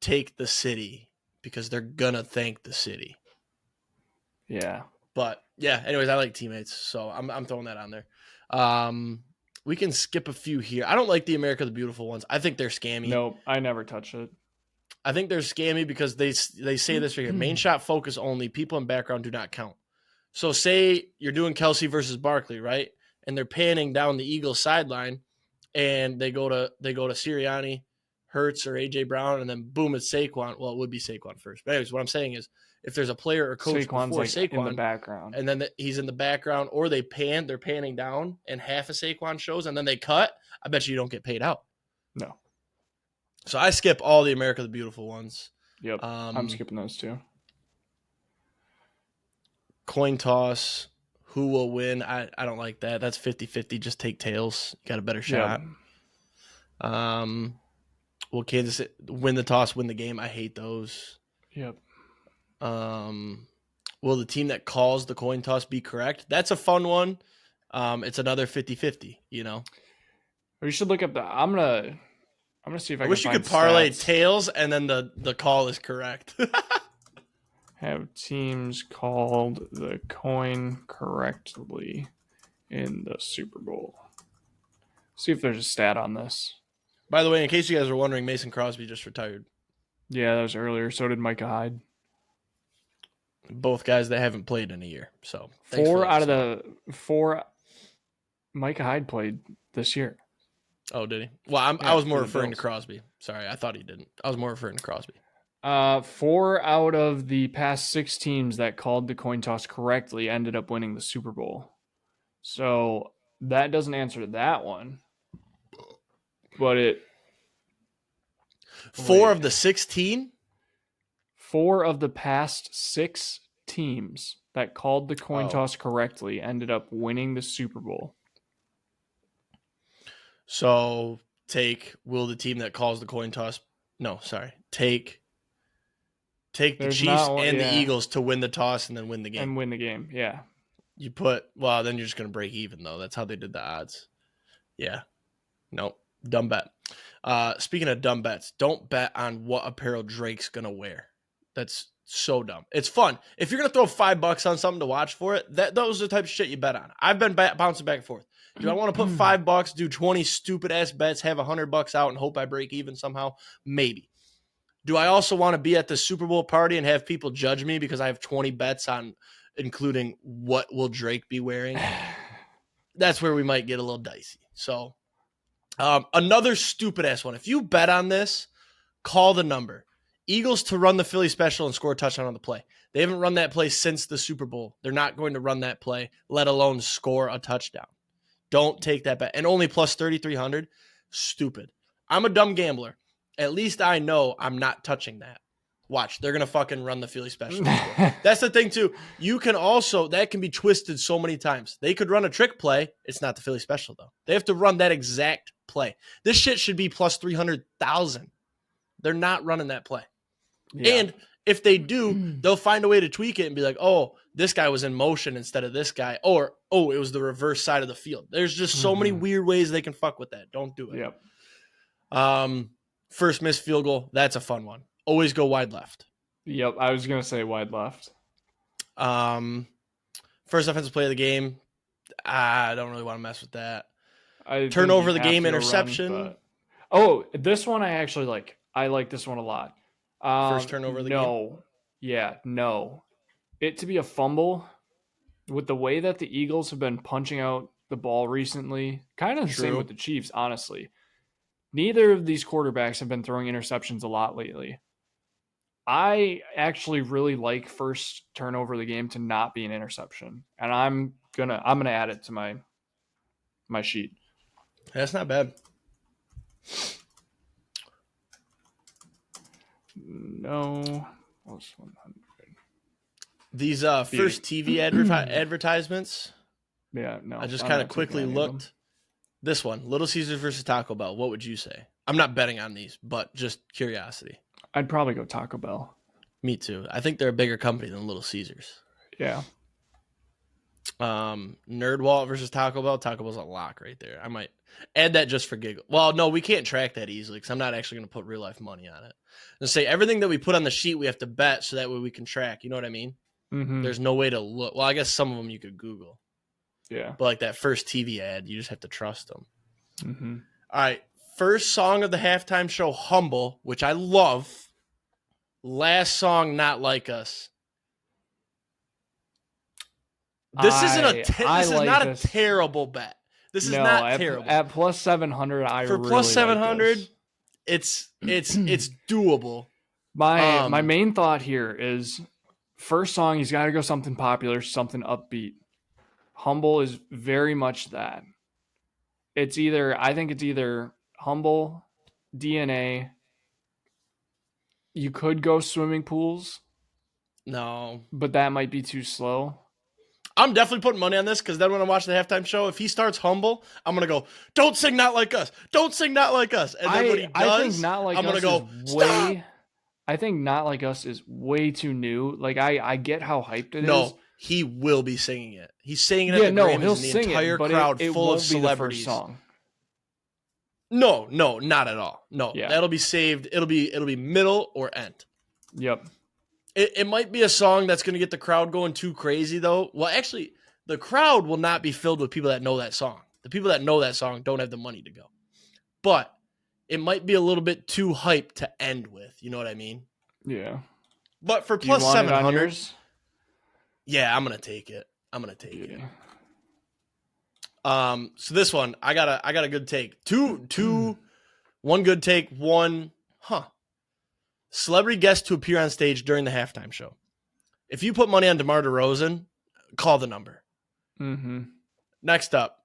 take the city because they're gonna thank the city.
Yeah.
But yeah, anyways, I like teammates, so I'm throwing that on there. We can skip a few here. I don't like the America the Beautiful ones. I think they're scammy.
Nope, I never touched it.
I think they're scammy because they say this right here. Main shot focus only. People in background do not count. So say you're doing Kelsey versus Barkley, right? And they're panning down the Eagles sideline, and they go to Sirianni, Hurts, or AJ Brown, and then boom, it's Saquon. Well, it would be Saquon first. But anyways, what I'm saying is if there's a player or coach
Saquon's
before
like
Saquon
in the background.
and then he's in the background, or they're panning down, and half of Saquon shows, and then they cut, I bet you don't get paid out.
No.
So I skip all the America the Beautiful ones.
Yep. I'm skipping those too.
Coin toss. Who will win? I don't like that. That's 50-50. Just take tails. You got a better shot. Yep. Will Kansas win the toss, win the game? I hate those.
Yep.
Will the team that calls the coin toss be correct? That's a fun one. It's another 50-50, you know.
We should look up the I'm gonna see if I
wish
can
you
find
could parlay
stats.
tails and then the call is correct.
Have teams called the coin correctly in the Super Bowl? See if there's a stat on this.
By the way, in case you guys were wondering, Mason Crosby just retired.
Yeah, that was earlier. So did Micah Hyde.
Both guys that haven't played in a year. So
4 out of the 4 Micah Hyde played this year.
Oh, did he? Well, I was more referring to Crosby. Sorry, I thought he didn't. I was more referring to Crosby.
4 out of the past 6 teams that called the coin toss correctly ended up winning the Super Bowl. So that doesn't answer that one. But it...
4 of the 16?
4 of the past 6 teams that called the coin toss correctly ended up winning the Super Bowl.
So will the team that calls the coin toss... No, sorry. Take the Chiefs and the Eagles to win the toss and then win the game.
And win the game, yeah.
Then you're just going to break even, though. That's how they did the odds. Yeah. Nope. Dumb bet. Speaking of dumb bets, don't bet on what apparel Drake's going to wear. That's so dumb. It's fun. If you're going to throw $5 on something to watch for it, those are the type of shit you bet on. I've been bouncing back and forth. Do I want to put $5, do 20 stupid-ass bets, have $100 out, and hope I break even somehow? Maybe. Do I also want to be at the Super Bowl party and have people judge me because I have 20 bets on, including what will Drake be wearing? That's where we might get a little dicey. So, another stupid-ass one. If you bet on this, call the number. Eagles to run the Philly special and score a touchdown on the play. They haven't run that play since the Super Bowl. They're not going to run that play, let alone score a touchdown. Don't take that bet. And only plus 3,300? Stupid. I'm a dumb gambler. At least I know I'm not touching that. Watch, they're going to fucking run the Philly special. That's the thing, too. You can also, that can be twisted so many times. They could run a trick play. It's not the Philly special, though. They have to run that exact play. This shit should be plus 300,000. They're not running that play. Yeah. And if they do, they'll find a way to tweak it and be like, oh, this guy was in motion instead of this guy. Or, oh, it was the reverse side of the field. There's just so many weird ways they can fuck with that. Don't do it.
Yep.
First missed field goal. That's a fun one. Always go wide left.
Yep. I was going to say wide left.
First offensive play of the game. I don't really want to mess with that. Turnover the game interception.
This one I actually like. I like this one a lot.
First turnover of the game?
No. Yeah, no. It to be a fumble with the way that the Eagles have been punching out the ball recently, kind of the same with the Chiefs, honestly. Neither of these quarterbacks have been throwing interceptions a lot lately. I actually really like first turnover of the game to not be an interception, and I'm gonna add it to my sheet.
That's not bad.
No.
These first TV advertisements.
Yeah, no.
I just kind of quickly looked. This one, Little Caesars versus Taco Bell. What would you say? I'm not betting on these, but just curiosity.
I'd probably go Taco Bell.
Me too. I think they're a bigger company than Little Caesars.
Yeah.
NerdWallet versus Taco Bell. Taco Bell's a lock right there. I might add that just for giggle. Well, no, we can't track that easily because I'm not actually going to put real life money on it. And say everything that we put on the sheet we have to bet so that way we can track. You know what I mean?
Mm-hmm.
There's no way to look. Well, I guess some of them you could Google.
Yeah.
But like that first TV ad, you just have to trust them.
Mm-hmm.
All right. First song of the halftime show, Humble, which I love. Last song, Not Like Us. This isn't a terrible bet. This is not terrible.
At plus 700,
for really plus 700, like it's doable.
My main thought here is First song, he's got to go something popular, something upbeat. Humble is very much that. I think it's either Humble, DNA. You could go swimming pools,
No.
but that might be too slow.
I'm definitely putting money on this because then when I watch the halftime show, if he starts Humble, I'm going to go, don't sing Not Like Us. Don't sing Not Like Us. And then when he does,
I think Not Like
I'm going
Us
to go,
is
stop.
I think Not Like Us is way too new. Like I get how hyped it is.
No, he will be singing it. He's singing it
Yeah,
at the
no,
Grammys
he'll
and the
sing
entire
it, but
crowd
it
full
won't
of
be
celebrities.
the first song.
No, not at all. No,
Yeah.
that'll be saved. It'll be middle or end.
Yep.
It might be a song that's going to get the crowd going too crazy, though. Well, actually, the crowd will not be filled with people that know that song. The people that know that song don't have the money to go. But it might be a little bit too hype to end with. You know what I mean?
Yeah.
But for
Do you
plus
want it on
700,
yours?
yeah, I'm going to take it.
Yeah.
So this one, I got a good take. One good take, one, celebrity guest to appear on stage during the halftime show. If you put money on DeMar DeRozan, call the number.
Mm-hmm.
Next up,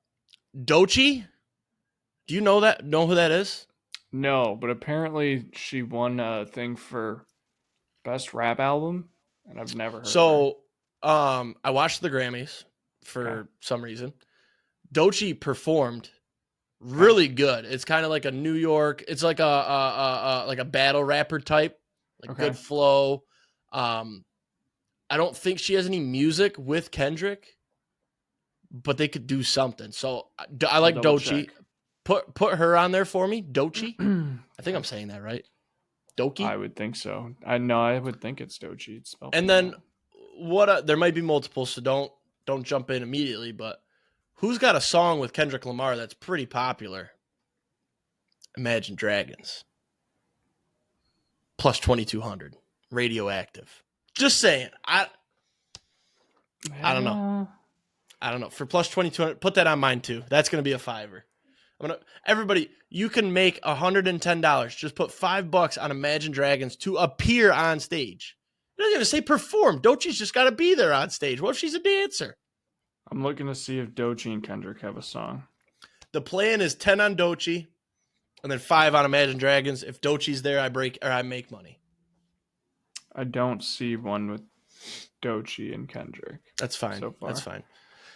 Doechii. Do you know who that is?
No, but apparently she won a thing for best rap album, and I've never heard of her.
So, I watched the Grammys for some reason. Doechii performed really good. It's kind of like a New York. It's like a battle rapper type, like good flow. I don't think she has any music with Kendrick, but they could do something. So I like Doechii. Put her on there for me, Doechii. I think I'm saying that right. Doechii?
I would think so. I would think it's Doechii. It's spelled.
And then there might be multiple, so don't jump in immediately, but who's got a song with Kendrick Lamar that's pretty popular? Imagine Dragons. Plus 2200. Radioactive. Just saying. I don't know. I don't know. For plus 2200, put that on mine too. That's going to be a $5. Everybody, you can make $110. Just put $5 on Imagine Dragons to appear on stage. It doesn't even say perform. Doechii's just got to be there on stage. What if she's a dancer?
I'm looking to see if Doechii and Kendrick have a song.
The plan is 10 on Doechii and then 5 on Imagine Dragons. If Doechii's there, I make money.
I don't see one with Doechii and Kendrick.
That's fine.
So far.
That's fine.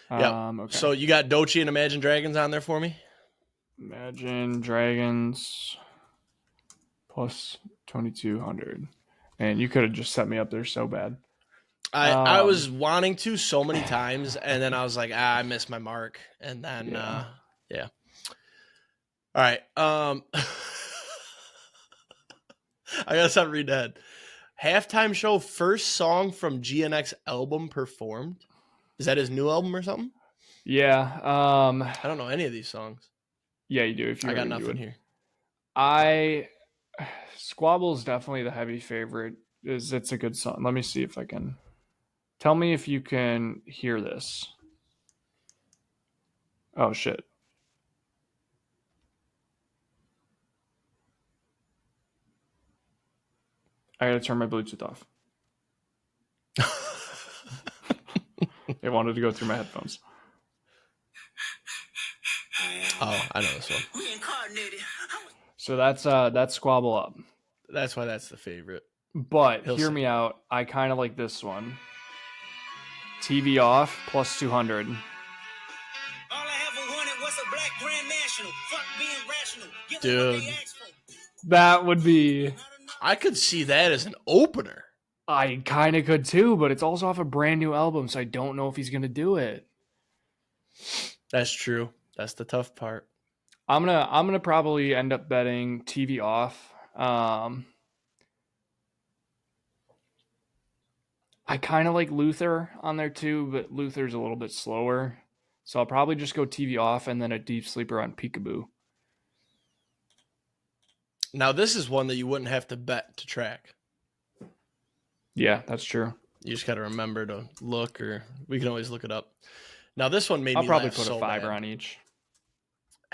Yeah.
Okay.
So you got Doechii and Imagine Dragons on there for me?
Imagine Dragons plus 2200. And you could have just set me up there so bad.
I was wanting to so many times, and then I was like, I missed my mark. And then, yeah. All right. I got to stop reading ahead. Halftime show, first song from GNX album performed. Is that his new album or something?
Yeah.
I don't know any of these songs.
Yeah, you do. If you
I got nothing here.
Squabble is definitely the heavy favorite. It's a good song. Let me see if I can. Tell me if you can hear this. Oh shit. I gotta turn my Bluetooth off. It wanted to go through my headphones.
Oh, I know this one.
So that's Squabble Up.
That's why that's the favorite.
But hear me out. I kind of like this one. TV Off plus 200.
All I ever wanted was a black grand national. Fuck being rational.
Dude,
that would be.
I could see that as an opener.
I kind of could too, but it's also off a brand new album, so I don't know if he's gonna do it.
That's true. That's the tough part.
I'm gonna probably end up betting TV Off. I kind of like Luther on there too, but Luther's a little bit slower. So I'll probably just go TV Off and then a deep sleeper on Peekaboo.
Now, this is one that you wouldn't have to bet to track.
Yeah, that's true.
You just got to remember to look, or we can always look it up. Now, this one made
I'll
me
probably
laugh
put
so
a $5
bad.
on each.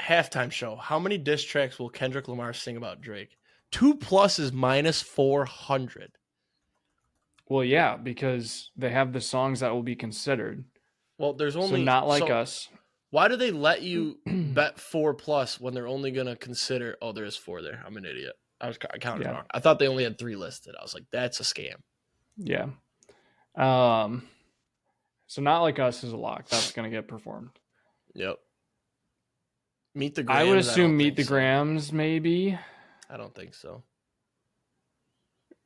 Halftime show. How many diss tracks will Kendrick Lamar sing about Drake? 2+ is minus 400.
Well, yeah, because they have the songs that will be considered.
Well, there's
So
only
not like
so
us.
why do they let you bet 4+ when they're only gonna consider? Oh, there is 4 there. I'm an idiot. I counted
Yeah.
wrong. I thought they only had 3 listed. I was like, that's a scam.
Yeah. So not like us is a lock. That's gonna get performed.
Yep. Meet the Grams.
I would assume
don't
Meet
think
the
so.
Grams maybe,
I don't think so.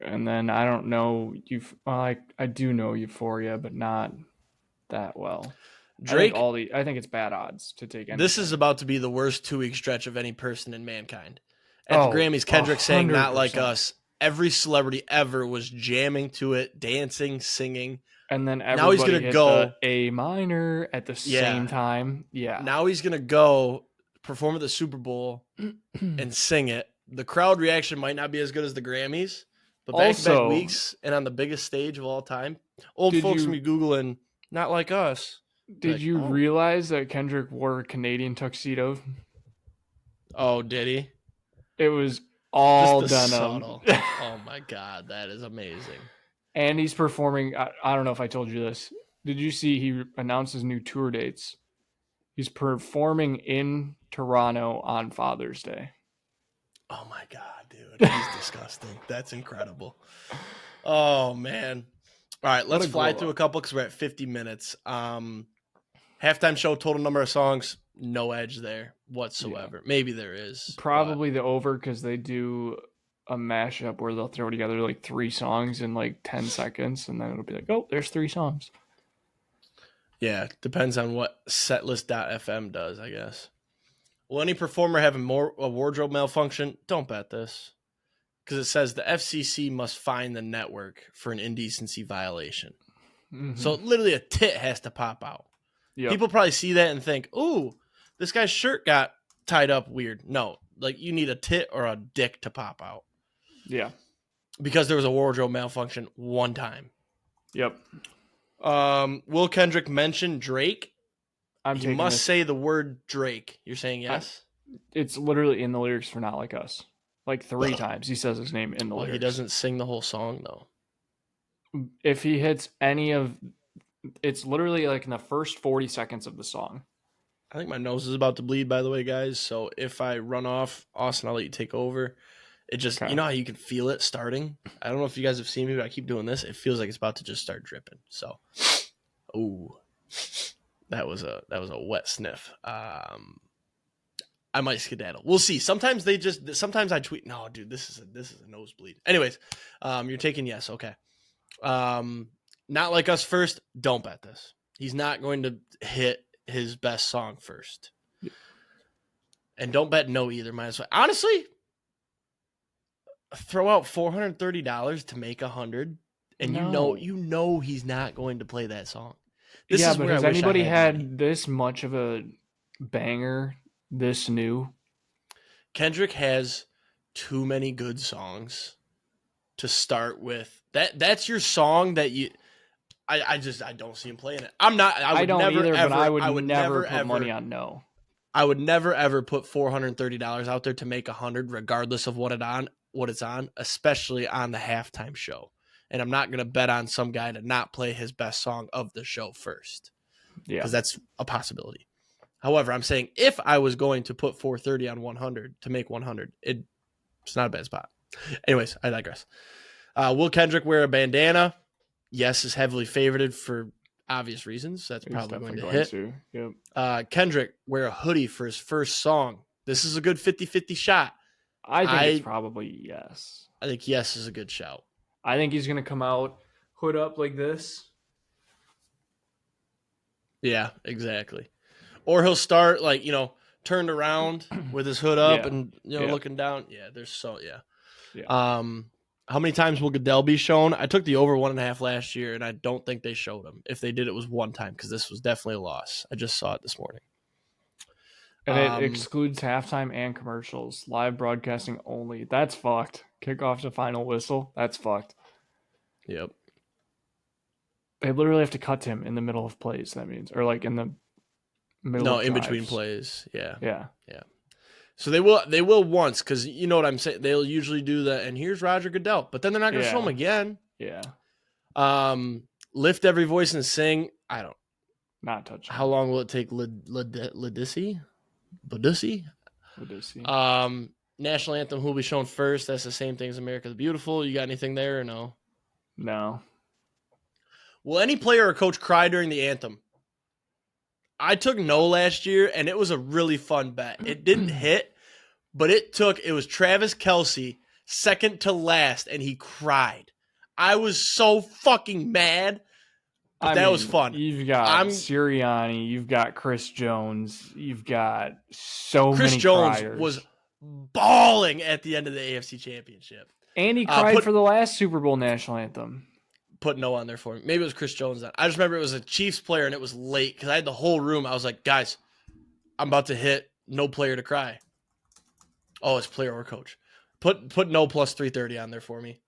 and then I don't know I do know Euphoria, but not that well.
Drake.
I think it's bad odds to take anything.
This is about to be the worst 2-week stretch of any person in mankind. At the Grammys, Kendrick
100%.
saying "Not Like Us." Every celebrity ever was jamming to it, dancing, singing.
And then
Now he's
everybody
gonna
hit
go
the A minor at the same time. Yeah.
Now he's gonna go perform at the Super Bowl and sing it. The crowd reaction might not be as good as the Grammys, but back-to-back
Also-
weeks and on the biggest stage of all time, old
Did
folks
you-
gonna be googling "Not Like Us."
Did
Like,
you
oh.
realize that Kendrick wore a Canadian tuxedo?
Oh, did he?
It was all
Just the
denim.
subtle. Oh my god, that is amazing.
And he's performing. I don't know if I told you this. Did you see he announced his new tour dates? He's performing in Toronto on Father's Day.
Oh my god, dude, he's disgusting. That's incredible. Oh man. All right, let's fly through a couple because we're at 50 minutes. Halftime show, total number of songs, no edge there whatsoever. Yeah. Maybe there is.
Probably the over because they do a mashup where they'll throw together like 3 songs in like 10 seconds, and then it'll be like, oh, there's 3 songs.
Yeah, depends on what setlist.fm does, I guess. Will any performer have a wardrobe malfunction? Don't bet this. Because it says the FCC must fine the network for an indecency violation. Mm-hmm. So literally a tit has to pop out. Yep. People probably see that and think, ooh, this guy's shirt got tied up weird. No, like you need a tit or a dick to pop out.
Yeah.
Because there was a wardrobe malfunction one time.
Yep.
Will Kendrick mention Drake? He must
this.
say the word Drake. You're saying yes?
It's literally in the lyrics for Not Like Us. Like 3 times he says his name in the lyrics.
He doesn't sing the whole song, though.
If he hits any of... It's literally like in the first 40 seconds of the song.
I think my nose is about to bleed, by the way, guys. So if I run off, Austin, I'll let you take over. It just, You know how you can feel it starting? I don't know if you guys have seen me, but I keep doing this. It feels like it's about to just start dripping. So, ooh, that was a wet sniff. I might skedaddle. We'll see. Sometimes I tweet, no, dude, this is a nosebleed. Anyways, you're taking yes. Okay. Not Like Us first. Don't bet this. He's not going to hit his best song first. And don't bet no either. Honestly, throw out $430 to make $100, and you know he's not going to play that song.
But has anybody had this much of a banger this new?
Kendrick has too many good songs to start with. That's your song that you. I don't see him playing it. I would never put
money on no.
I would never ever put $430 out there to make $100, regardless of what it's on, especially on the halftime show. And I'm not going to bet on some guy to not play his best song of the show first. Yeah, because that's a possibility. However, I'm saying if I was going to put $430 on 100 to make 100, it's not a bad spot. Anyways, I digress. Will Kendrick wear a bandana? Yes, is heavily favorited for obvious reasons. That's probably going to hit. Yep. Kendrick wear a hoodie for his first song. This is a good 50-50 shot.
I think it's probably yes.
I think yes is a good shout.
I think he's going to come out hood up like this.
Yeah, exactly. Or he'll start turned around with his hood up and looking down. Yeah, yeah. How many times will Goodell be shown? I took the over 1.5 last year, and I don't think they showed him. If they did, it was one time because this was definitely a loss. I just saw it this morning.
And it excludes halftime and commercials. Live broadcasting only. That's fucked. Kickoff to final whistle. That's fucked.
Yep.
They literally have to cut him in the middle of plays, that means. Or like in the middle of drives.
In between plays. Yeah.
Yeah.
Yeah. So they will once, because you know what I'm saying. They'll usually do that, and here's Roger Goodell, but then they're not going to show him again.
Yeah.
Lift every voice and sing. I don't.
Not touching.
How long will it take? Ladisi? Badussi? National Anthem. Who will be shown first? That's the same thing as America the Beautiful. You got anything there or no?
No.
Will any player or coach cry during the anthem? I took no last year, and it was a really fun bet. It didn't hit, but it was Travis Kelce, second to last, and he cried. I was so fucking mad, but that was fun.
You've got Sirianni, you've got Chris Jones, you've got so many
Chris Jones
criers.
was bawling at the end of the AFC Championship.
And he cried for the last Super Bowl national anthem.
Put no on there for me. Maybe it was Chris Jones then. I just remember it was a Chiefs player and it was late because I had the whole room. I was like, guys, I'm about to hit no player to cry. Oh, it's player or coach. Put no plus 330 on there for me.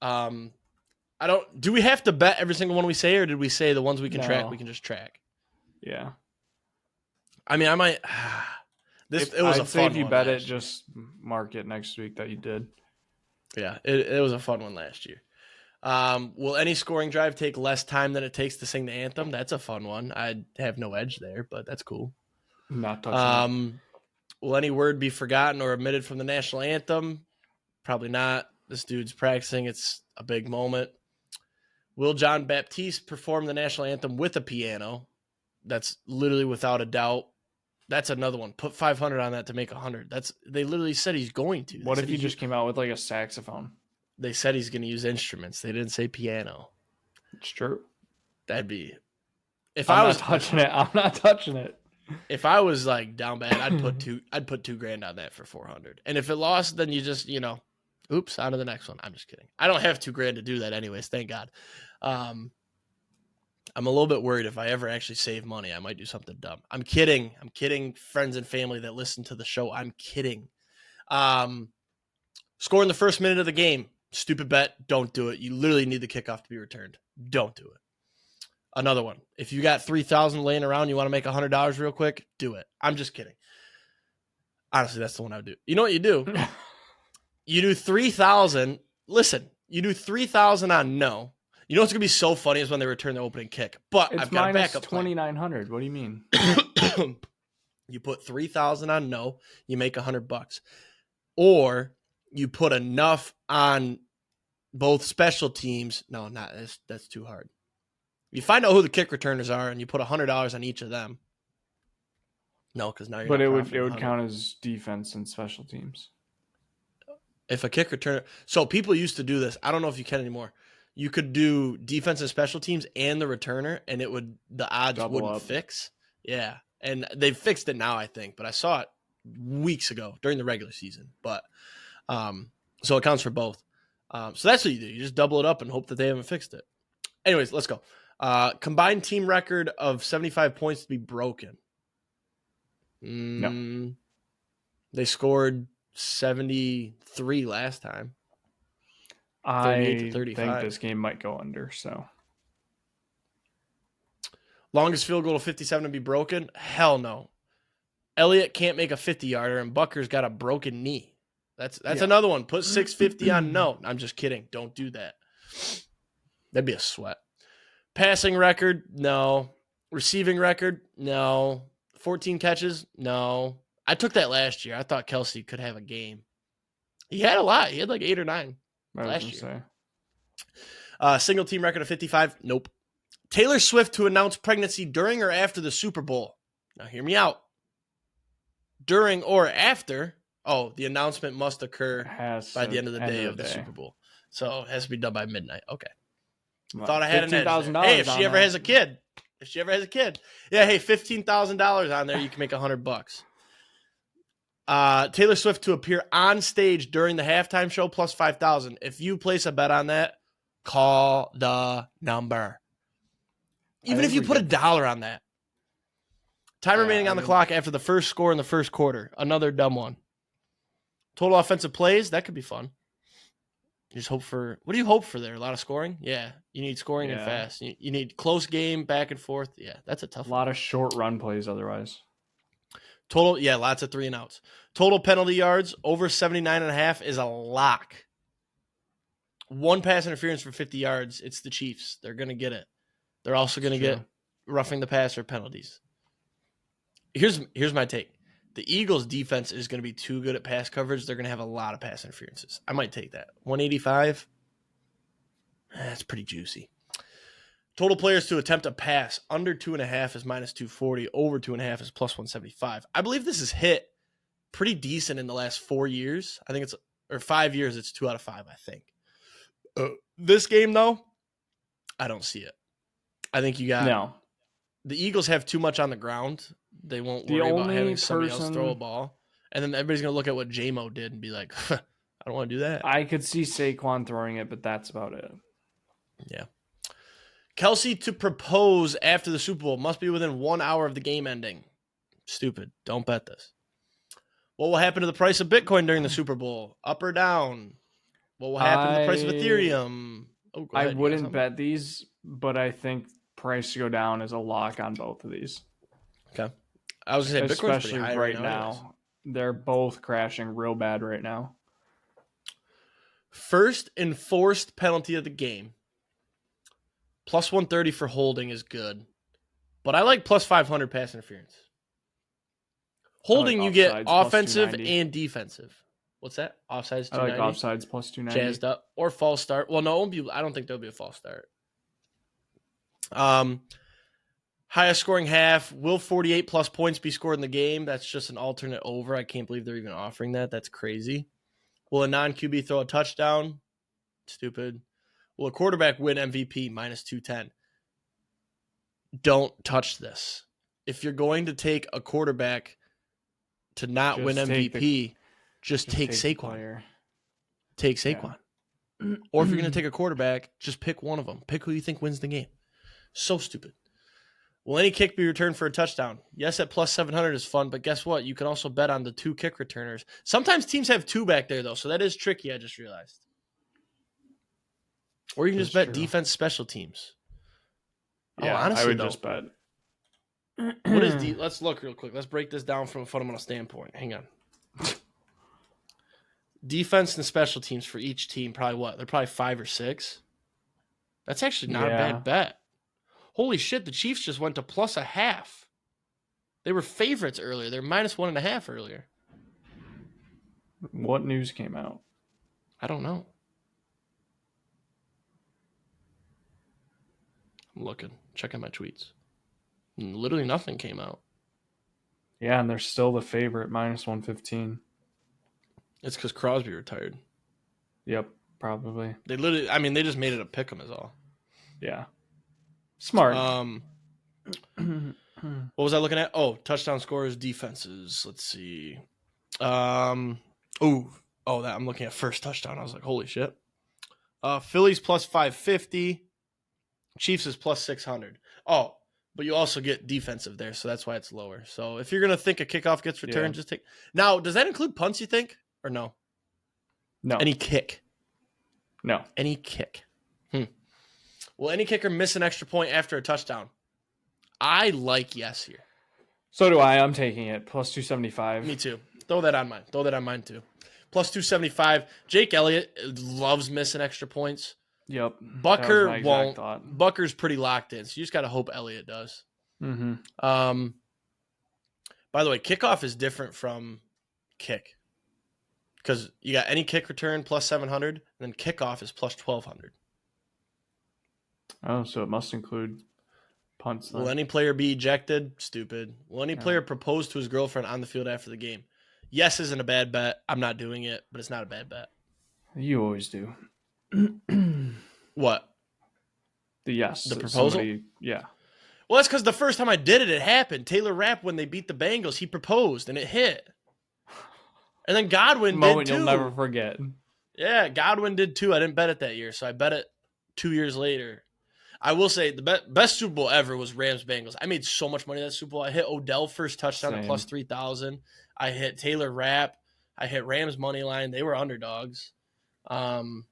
Do we have to bet every single one we say, or did we say the ones we can track, we can just track?
Yeah.
I mean, I might. It was a fun one.
If you bet it, just mark it next week that you did.
Yeah, it was a fun one last year. Will any scoring drive take less time than it takes to sing the anthem? That's a fun one. I'd have no edge there, but that's cool.
Not touching
Will any word be forgotten or omitted from the national anthem? Probably not. This dude's practicing. It's a big moment. Will John Baptiste perform the national anthem with a piano? That's literally without a doubt. That's another one. Put 500 on that to make 100. They literally said he's going to.
What if he just came out with like a saxophone?
They said he's going to use instruments. They didn't say piano.
It's true.
That'd be.
I'm not touching it.
If I was like down bad, I'd put $2,000 on that for 400. And if it lost, then you just, oops, on to the next one. I'm just kidding. I don't have $2,000 to do that anyways. Thank God. I'm a little bit worried if I ever actually save money, I might do something dumb. I'm kidding. I'm kidding. Friends and family that listen to the show. I'm kidding. Score in the first minute of the game. Stupid bet. Don't do it. You literally need the kickoff to be returned. Don't do it. Another one. If you got $3,000 laying around, you want to make $100 real quick, do it. I'm just kidding. Honestly, that's the one I would do. You know what you do? You do 3,000. Listen, you do 3,000 on no. You know what's gonna be so funny is when they return the opening kick. But I've got a backup plan.
2,900. What do you mean?
You put 3,000 on no, you make $100, or you put enough on both special teams. No, not that's too hard. You find out who the kick returners are, and you put $100 on each of them. No, because now you're.
But it would count as defense and special teams.
If a kick returner, so people used to do this. I don't know if you can anymore. You could do defense and special teams and the returner, and the odds wouldn't fix. Yeah, and they've fixed it now, I think. But I saw it weeks ago during the regular season. But so it counts for both. So that's what you do. You just double it up and hope that they haven't fixed it. Anyways, let's go. Combined team record of 75 points to be broken.
No.
They scored 73 last time.
I think this game might go under. So
longest field goal of 57 to be broken? Hell no. Elliott can't make a 50-yarder, and Bucker's got a broken knee. That's another one. Put 650 on no. I'm just kidding. Don't do that. That'd be a sweat. Passing record? No. Receiving record? No. 14 catches? No. I took that last year. I thought Kelce could have a game. He had a lot. He had like 8 or 9 last year. Single team record of 55? Nope. Taylor Swift to announce pregnancy during or after the Super Bowl? Now hear me out. During or after? Oh, the announcement must occur by the end of the day of the Super Bowl. So it has to be done by midnight. Okay. Thought I had an edge there. Hey, if she ever has a kid. Yeah, hey, $15,000 on there, you can make $100. Taylor Swift to appear on stage during the halftime show plus 5,000. If you place a bet on that, call the number. Even if you put $1 on that. Time remaining on the clock after the first score in the first quarter. Another dumb one. Total offensive plays, that could be fun. You just hope for, what do you hope for there? A lot of scoring? Yeah. You need scoring and fast. You need close game, back and forth. Yeah, that's a tough one.
A lot of short run plays otherwise.
Total, yeah, lots of 3 and outs. Total penalty yards over 79.5 is a lock. one pass interference for 50 yards, it's the Chiefs. They're going to get it. They're also going to get roughing the passer penalties. Here's my take. The Eagles' defense is going to be too good at pass coverage. They're going to have a lot of pass interferences. I might take that. 185. That's pretty juicy. Total players to attempt a pass under 2.5 is minus 240. Over 2.5 is plus 175. I believe this has hit pretty decent in the last 4 years. I think or 5 years. It's 2 out of 5. I think. This game though, I don't see it. I think you got the Eagles have too much on the ground. They won't worry about having somebody else throw a ball, and then everybody's gonna look at what J-Mo did and be like, I don't want to do that.
I could see Saquon throwing it, but that's about it.
Yeah. Kelsey to propose after the Super Bowl must be within 1 hour of the game ending. Stupid. Don't bet this. What will happen to the price of Bitcoin during the Super Bowl? Up or down? What will happen to the price of Ethereum? Oh,
I wouldn't bet these, but I think price to go down is a lock on both of these.
Okay. I was going to say Bitcoin's
especially
pretty high
right now. They're both crashing real bad right now.
First enforced penalty of the game. Plus 130 for holding is good. But I like plus 500 pass interference. Holding, like you get offensive and defensive. What's that? Offsides 290?
I like offsides plus 290.
Jazzed up. Or false start. Well, no, I don't think there'll be a false start. Highest scoring half. Will 48 plus points be scored in the game? That's just an alternate over. I can't believe they're even offering that. That's crazy. Will a non-QB throw a touchdown? Stupid. Will a quarterback win MVP? Minus 210. Don't touch this. If you're going to take a quarterback to not win MVP, just take Saquon. Take Saquon. Yeah. Or if you're going to take a quarterback, just pick one of them. Pick who you think wins the game. So stupid. Will any kick be returned for a touchdown? Yes, at plus 700 is fun, but guess what? You can also bet on the 2 kick returners. Sometimes teams have 2 back there, though, so that is tricky, I just realized. Or you can just bet defense special teams.
Yeah, honestly, I would just bet.
What is let's look real quick. Let's break this down from a fundamental standpoint. Hang on. Defense and special teams for each team, probably what? They're probably 5 or 6. That's actually not a bad bet. Holy shit, the Chiefs just went to plus 0.5. They were favorites earlier. They're minus 1.5 earlier.
What news came out?
I don't know. I'm looking, checking my tweets. Literally nothing came out.
Yeah, and they're still the favorite, minus 115.
It's because Crosby retired.
Yep, probably.
They they just made it a pick'em is all.
Yeah. Smart.
What was I looking at? Oh, touchdown scorers, defenses. Let's see. I'm looking at first touchdown. I was like, holy shit. Phillies plus 550. Chiefs is plus 600. Oh, but you also get defensive there, so that's why it's lower. So if you're going to think a kickoff gets returned, just take. Now, does that include punts, you think? Or no?
No.
Any kick?
No.
Any kick? Will any kicker miss an extra point after a touchdown? I like yes here.
So do I. I'm taking it. Plus 275.
Me too. Throw that on mine. Too. Plus 275. Jake Elliott loves missing extra points.
Yep.
Bucker won't. Bucker's pretty locked in, so you just got to hope Elliott does.
Mm-hmm.
By the way, kickoff is different from kick because you got any kick return plus 700, and then kickoff is plus 1,200.
Oh, so it must include punts. Then.
Will any player be ejected? Stupid. Will any player propose to his girlfriend on the field after the game? Yes isn't a bad bet. I'm not doing it, but it's not a bad bet.
You always do.
What?
The
proposal?
Yeah.
Well, that's because the first time I did it, it happened. Taylor Rapp, when they beat the Bengals, he proposed, and it hit. And then Godwin did too.
You'll never forget.
Yeah, Godwin did too. I didn't bet it that year, so I bet it 2 years later. I will say the best Super Bowl ever was Rams-Bengals. I made so much money that Super Bowl. I hit Odell first touchdown at plus 3,000. I hit Taylor Rapp. I hit Rams money line. They were underdogs. And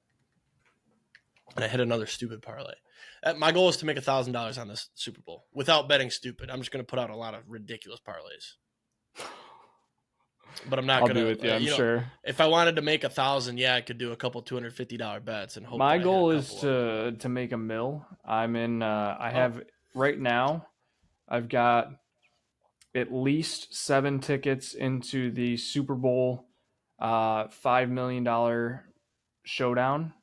I hit another stupid parlay. My goal is to make $1,000 on this Super Bowl without betting stupid. I'm just going to put out a lot of ridiculous parlays. But I'm not
I'll
gonna
be with you. I'm
know,
sure.
if I wanted to make 1,000, yeah, I could do a couple $250 bets and hope.
My
that I hit a
goal is
couple of them.
to make a mill. I'm in. I
Oh.
have right now. I've got at least 7 tickets into the Super Bowl, $5 million showdown,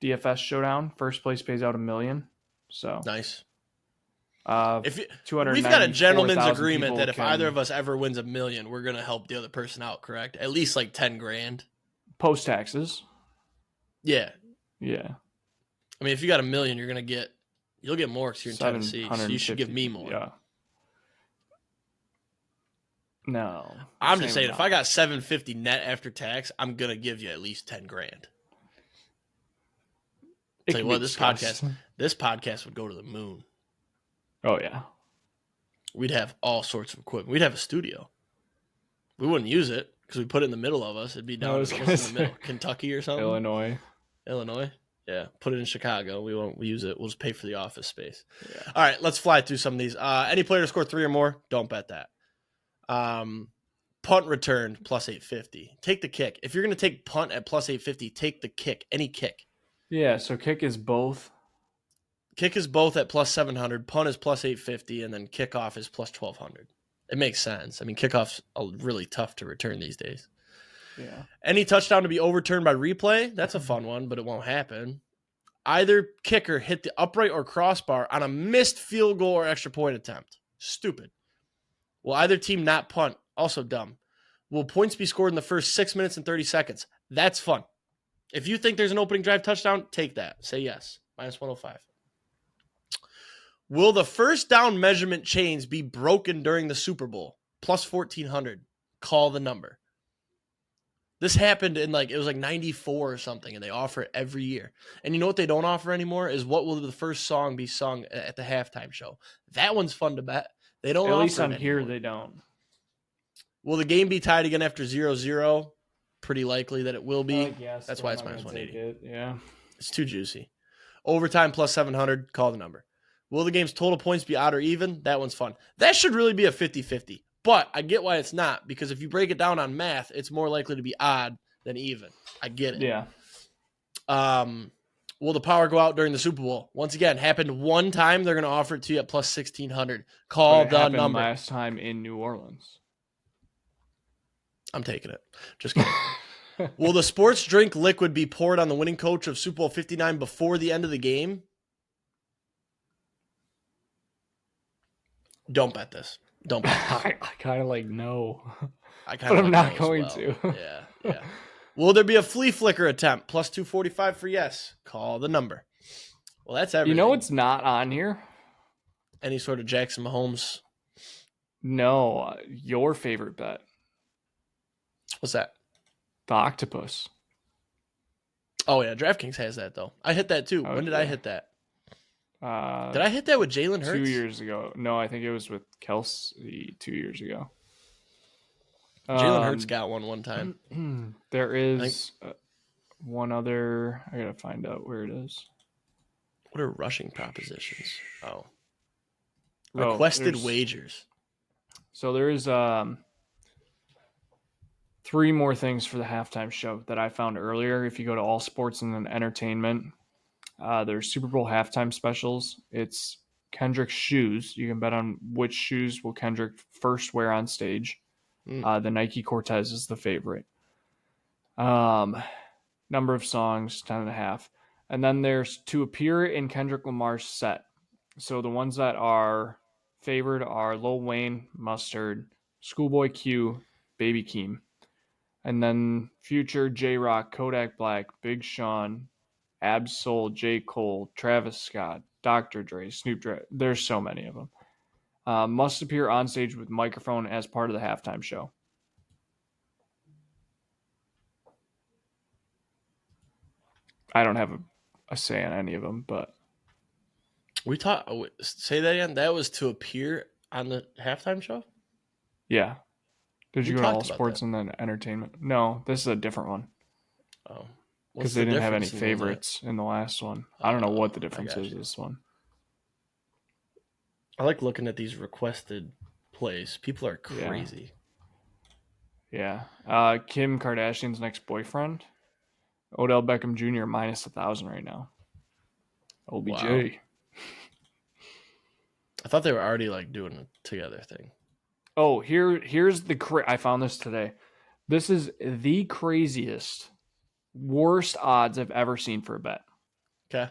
DFS showdown. First place pays out $1 million. So
Nice.
If
We've got a gentleman's
294,000
agreement
people
that if either
can
of us ever wins $1 million, we're gonna help the other person out. Correct? At least like 10 grand.
post taxes.
Yeah.
Yeah.
I mean, if you got $1 million, you'll get more because you're in Tennessee. So you should give me more.
Yeah. No.
I'm just saying, if I got $750 net after tax, I'm gonna give you at least 10 grand. Tell you what, this podcast would go to the moon.
Oh yeah.
We'd have all sorts of equipment. We'd have a studio. We wouldn't use it because we put it in the middle of us. It'd be down in the middle, Kentucky or something.
Illinois.
Yeah. Put it in Chicago. We won't use it. We'll just pay for the office space.
Yeah.
All right, let's fly through some of these. Any player to score 3 or more, don't bet that. Punt return plus 850. Take the kick. If you're going to take punt at plus 850, take the kick. Any kick.
Yeah, so kick is both.
Kick is both at plus 700. Punt is plus 850, and then kickoff is plus 1,200. It makes sense. I mean, kickoff's really tough to return these days.
Yeah.
Any touchdown to be overturned by replay, that's a fun one, but it won't happen. Either kicker hit the upright or crossbar on a missed field goal or extra point attempt. Stupid. Will either team not punt? Also dumb. Will points be scored in the first 6 minutes and 30 seconds? That's fun. If you think there's an opening drive touchdown, take that. Say yes. Minus 105. Will the first down measurement chains be broken during the Super Bowl? Plus 1,400. Call the number. This happened in it was 94 or something, and they offer it every year. And you know what they don't offer anymore is what will the first song be sung at the halftime show. That one's fun to bet. They don't offer it.
At least on
anymore.
here, they don't.
Will the game be tied again after 0-0? Pretty likely that it will be.
Yes,
that's why it's minus 180.
Yeah.
It's too juicy. Overtime plus 700. Call the number. Will the game's total points be odd or even? That one's fun. That should really be a 50-50. But I get why it's not, because if you break it down on math, it's more likely to be odd than even. I get it.
Yeah.
Will the power go out during the Super Bowl? Once again, happened one time. They're going to offer it to you at plus 1,600. Call the number.
Last time in New Orleans.
I'm taking it. Just kidding. Will the sports drink liquid be poured on the winning coach of Super Bowl 59 before the end of the game? Don't bet this. Don't bet this.
I kind of no.
But
I'm not going to.
Yeah. Will there be a flea flicker attempt? Plus 245 for yes. Call the number. Well, that's everything.
You know what's not on here?
Any sort of Jackson Mahomes?
No. Your favorite bet.
What's that?
The octopus.
Oh, yeah. DraftKings has that, though. I hit that, too. When did I hit that? Did I hit that with Jalen Hurts?
2 years ago. No, I think it was with Kelsey 2 years ago.
Jalen Hurts got one time.
There is one other. I gotta find out where it is.
What are rushing propositions? Oh. Requested wagers.
So there is 3 more things for the halftime show that I found earlier. If you go to All Sports and then Entertainment, there's Super Bowl halftime specials. It's Kendrick's shoes. You can bet on which shoes will Kendrick first wear on stage. The Nike Cortez is the favorite. Number of songs, 10.5. And then there's to appear in Kendrick Lamar's set. So the ones that are favored are Lil Wayne, Mustard, Schoolboy Q, Baby Keem. And then Future, J-Rock, Kodak Black, Big Sean, Ab-Soul, J. Cole, Travis Scott, Dr. Dre, Snoop Dogg. There's so many of them. Must appear on stage with microphone as part of the halftime show. I don't have a say on any of them, but
say that again. That was to appear on the halftime show.
Yeah. Did you go to All Sports
that?
and then Entertainment? No, this is a different one.
Oh,
because they didn't have any favorites in the last one. I don't know what the difference is this one.
I like looking at these requested plays. People are crazy.
Yeah. Kim Kardashian's next boyfriend, Odell Beckham Jr. minus 1,000 right now. OBJ.
Wow. I thought they were already like doing a together thing.
Oh, here's the I found this today. This is the craziest, worst odds I've ever seen for a bet.
Okay.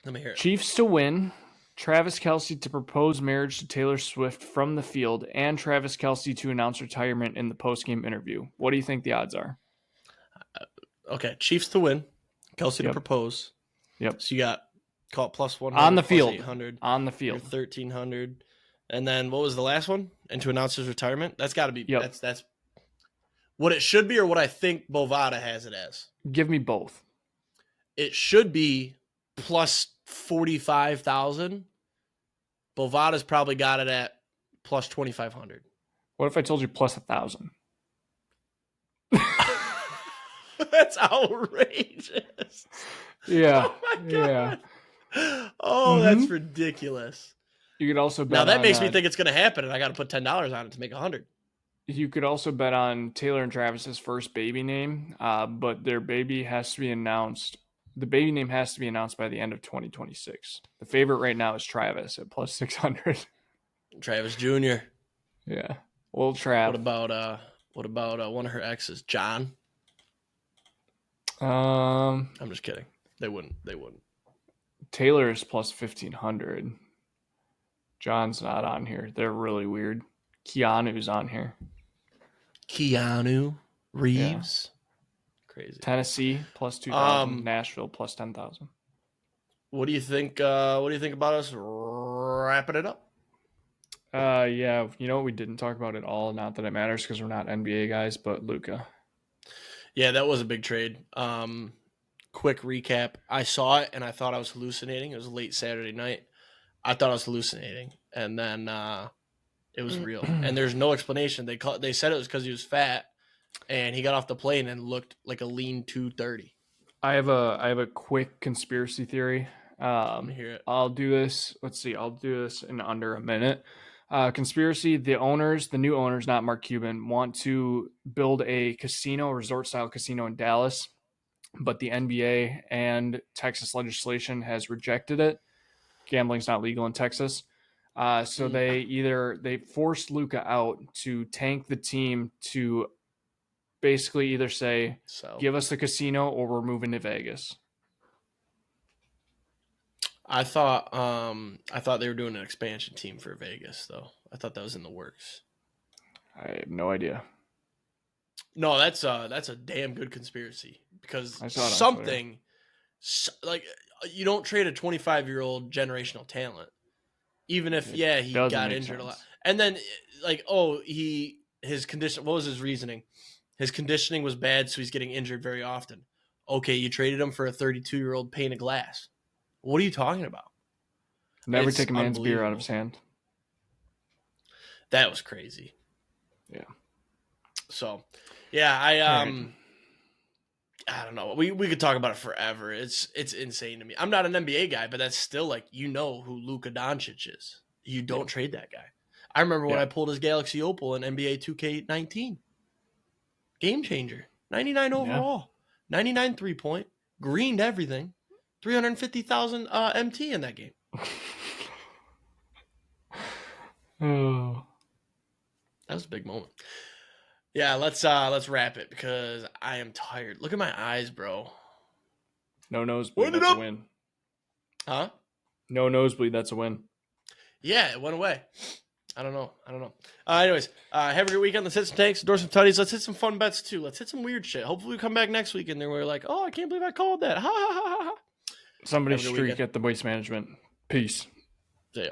Let me hear it.
Chiefs to win, Travis Kelce to propose marriage to Taylor Swift from the field, and Travis Kelce to announce retirement in the postgame interview. What do you think the odds are?
Okay, Chiefs to win, Kelsey to
Yep.
propose.
Yep.
So you got call it plus 100
On the
plus
field.
800,
On the
you're
field.
1,300, and then what was the last one? And to announce his retirement. That's got to be
Yep.
that's what it should be, or what I think Bovada has it as.
Give me both.
It should be plus 45,000. Bovada's probably got it at plus 2,500.
What if I told you plus 1,000?
That's outrageous.
Yeah.
Oh my
Yeah.
god. Oh, that's ridiculous.
You could also bet
Now that
on,
makes me think it's going to happen, and I got to put $10 on it to make 100.
You could also bet on Taylor and Travis's first baby name, but their baby has to be announced. The baby name has to be announced by the end of 2026. The favorite right now is Travis at plus 600.
Travis Jr.
Yeah, old Trav.
What about one of her exes, John?
Um,
I'm just kidding. They wouldn't.
Taylor is plus 1,500. John's not on here. They're really weird. Keanu's on here.
Keanu Reeves. Crazy.
Tennessee plus 2,000. Nashville plus 10,000.
What do you think? What do you think about us wrapping it up?
Yeah, you know what we didn't talk about at all. Not that it matters because we're not NBA guys, but Luka.
Yeah, that was a big trade. Quick recap. I saw it and I thought I was hallucinating. It was late Saturday night. I thought I was hallucinating, and then it was real. And there's no explanation. They said it was because he was fat, and he got off the plane and looked like a lean 230.
I have a quick conspiracy theory.
Let me hear it.
I'll do this. Let's see. I'll do this in under a minute. Conspiracy. The new owners, not Mark Cuban, want to build a casino, resort style casino in Dallas, but the NBA and Texas legislation has rejected it. Gambling's not legal in Texas. So they forced Luka out to tank the team to basically either say, give us the casino or we're moving to Vegas.
I thought they were doing an expansion team for Vegas, though. I thought that was in the works.
I have no idea.
No, that's a damn good conspiracy, because something like, you don't trade a 25-year-old generational talent, even if he got injured a lot. And then his condition. What was his reasoning? His conditioning was bad, so he's getting injured very often. Okay, you traded him for a 32-year-old pane of glass. What are you talking about?
Never take a man's beer out of his hand.
That was crazy.
Yeah.
So, yeah, I don't know. We could talk about it forever. It's insane to me. I'm not an NBA guy, but that's still like, who Luka Doncic is. You don't trade that guy. I remember when I pulled his Galaxy Opal in NBA 2K19. Game changer. 99 overall. 99 3-point. Greened everything. 350,000 MT in that game.
Oh.
That was a big moment. Yeah, let's wrap it because I am tired. Look at my eyes, bro.
No nosebleed, that's a win.
Huh?
No nosebleed, that's a win.
Yeah, it went away. I don't know. Anyways, have a good weekend. Let's hit some tanks, endorse some Tuddies. Let's hit some fun bets too. Let's hit some weird shit. Hopefully we come back next week and then we're like, oh, I can't believe I called that. Ha ha ha ha.
Somebody streak at the waste management. Peace.
See ya.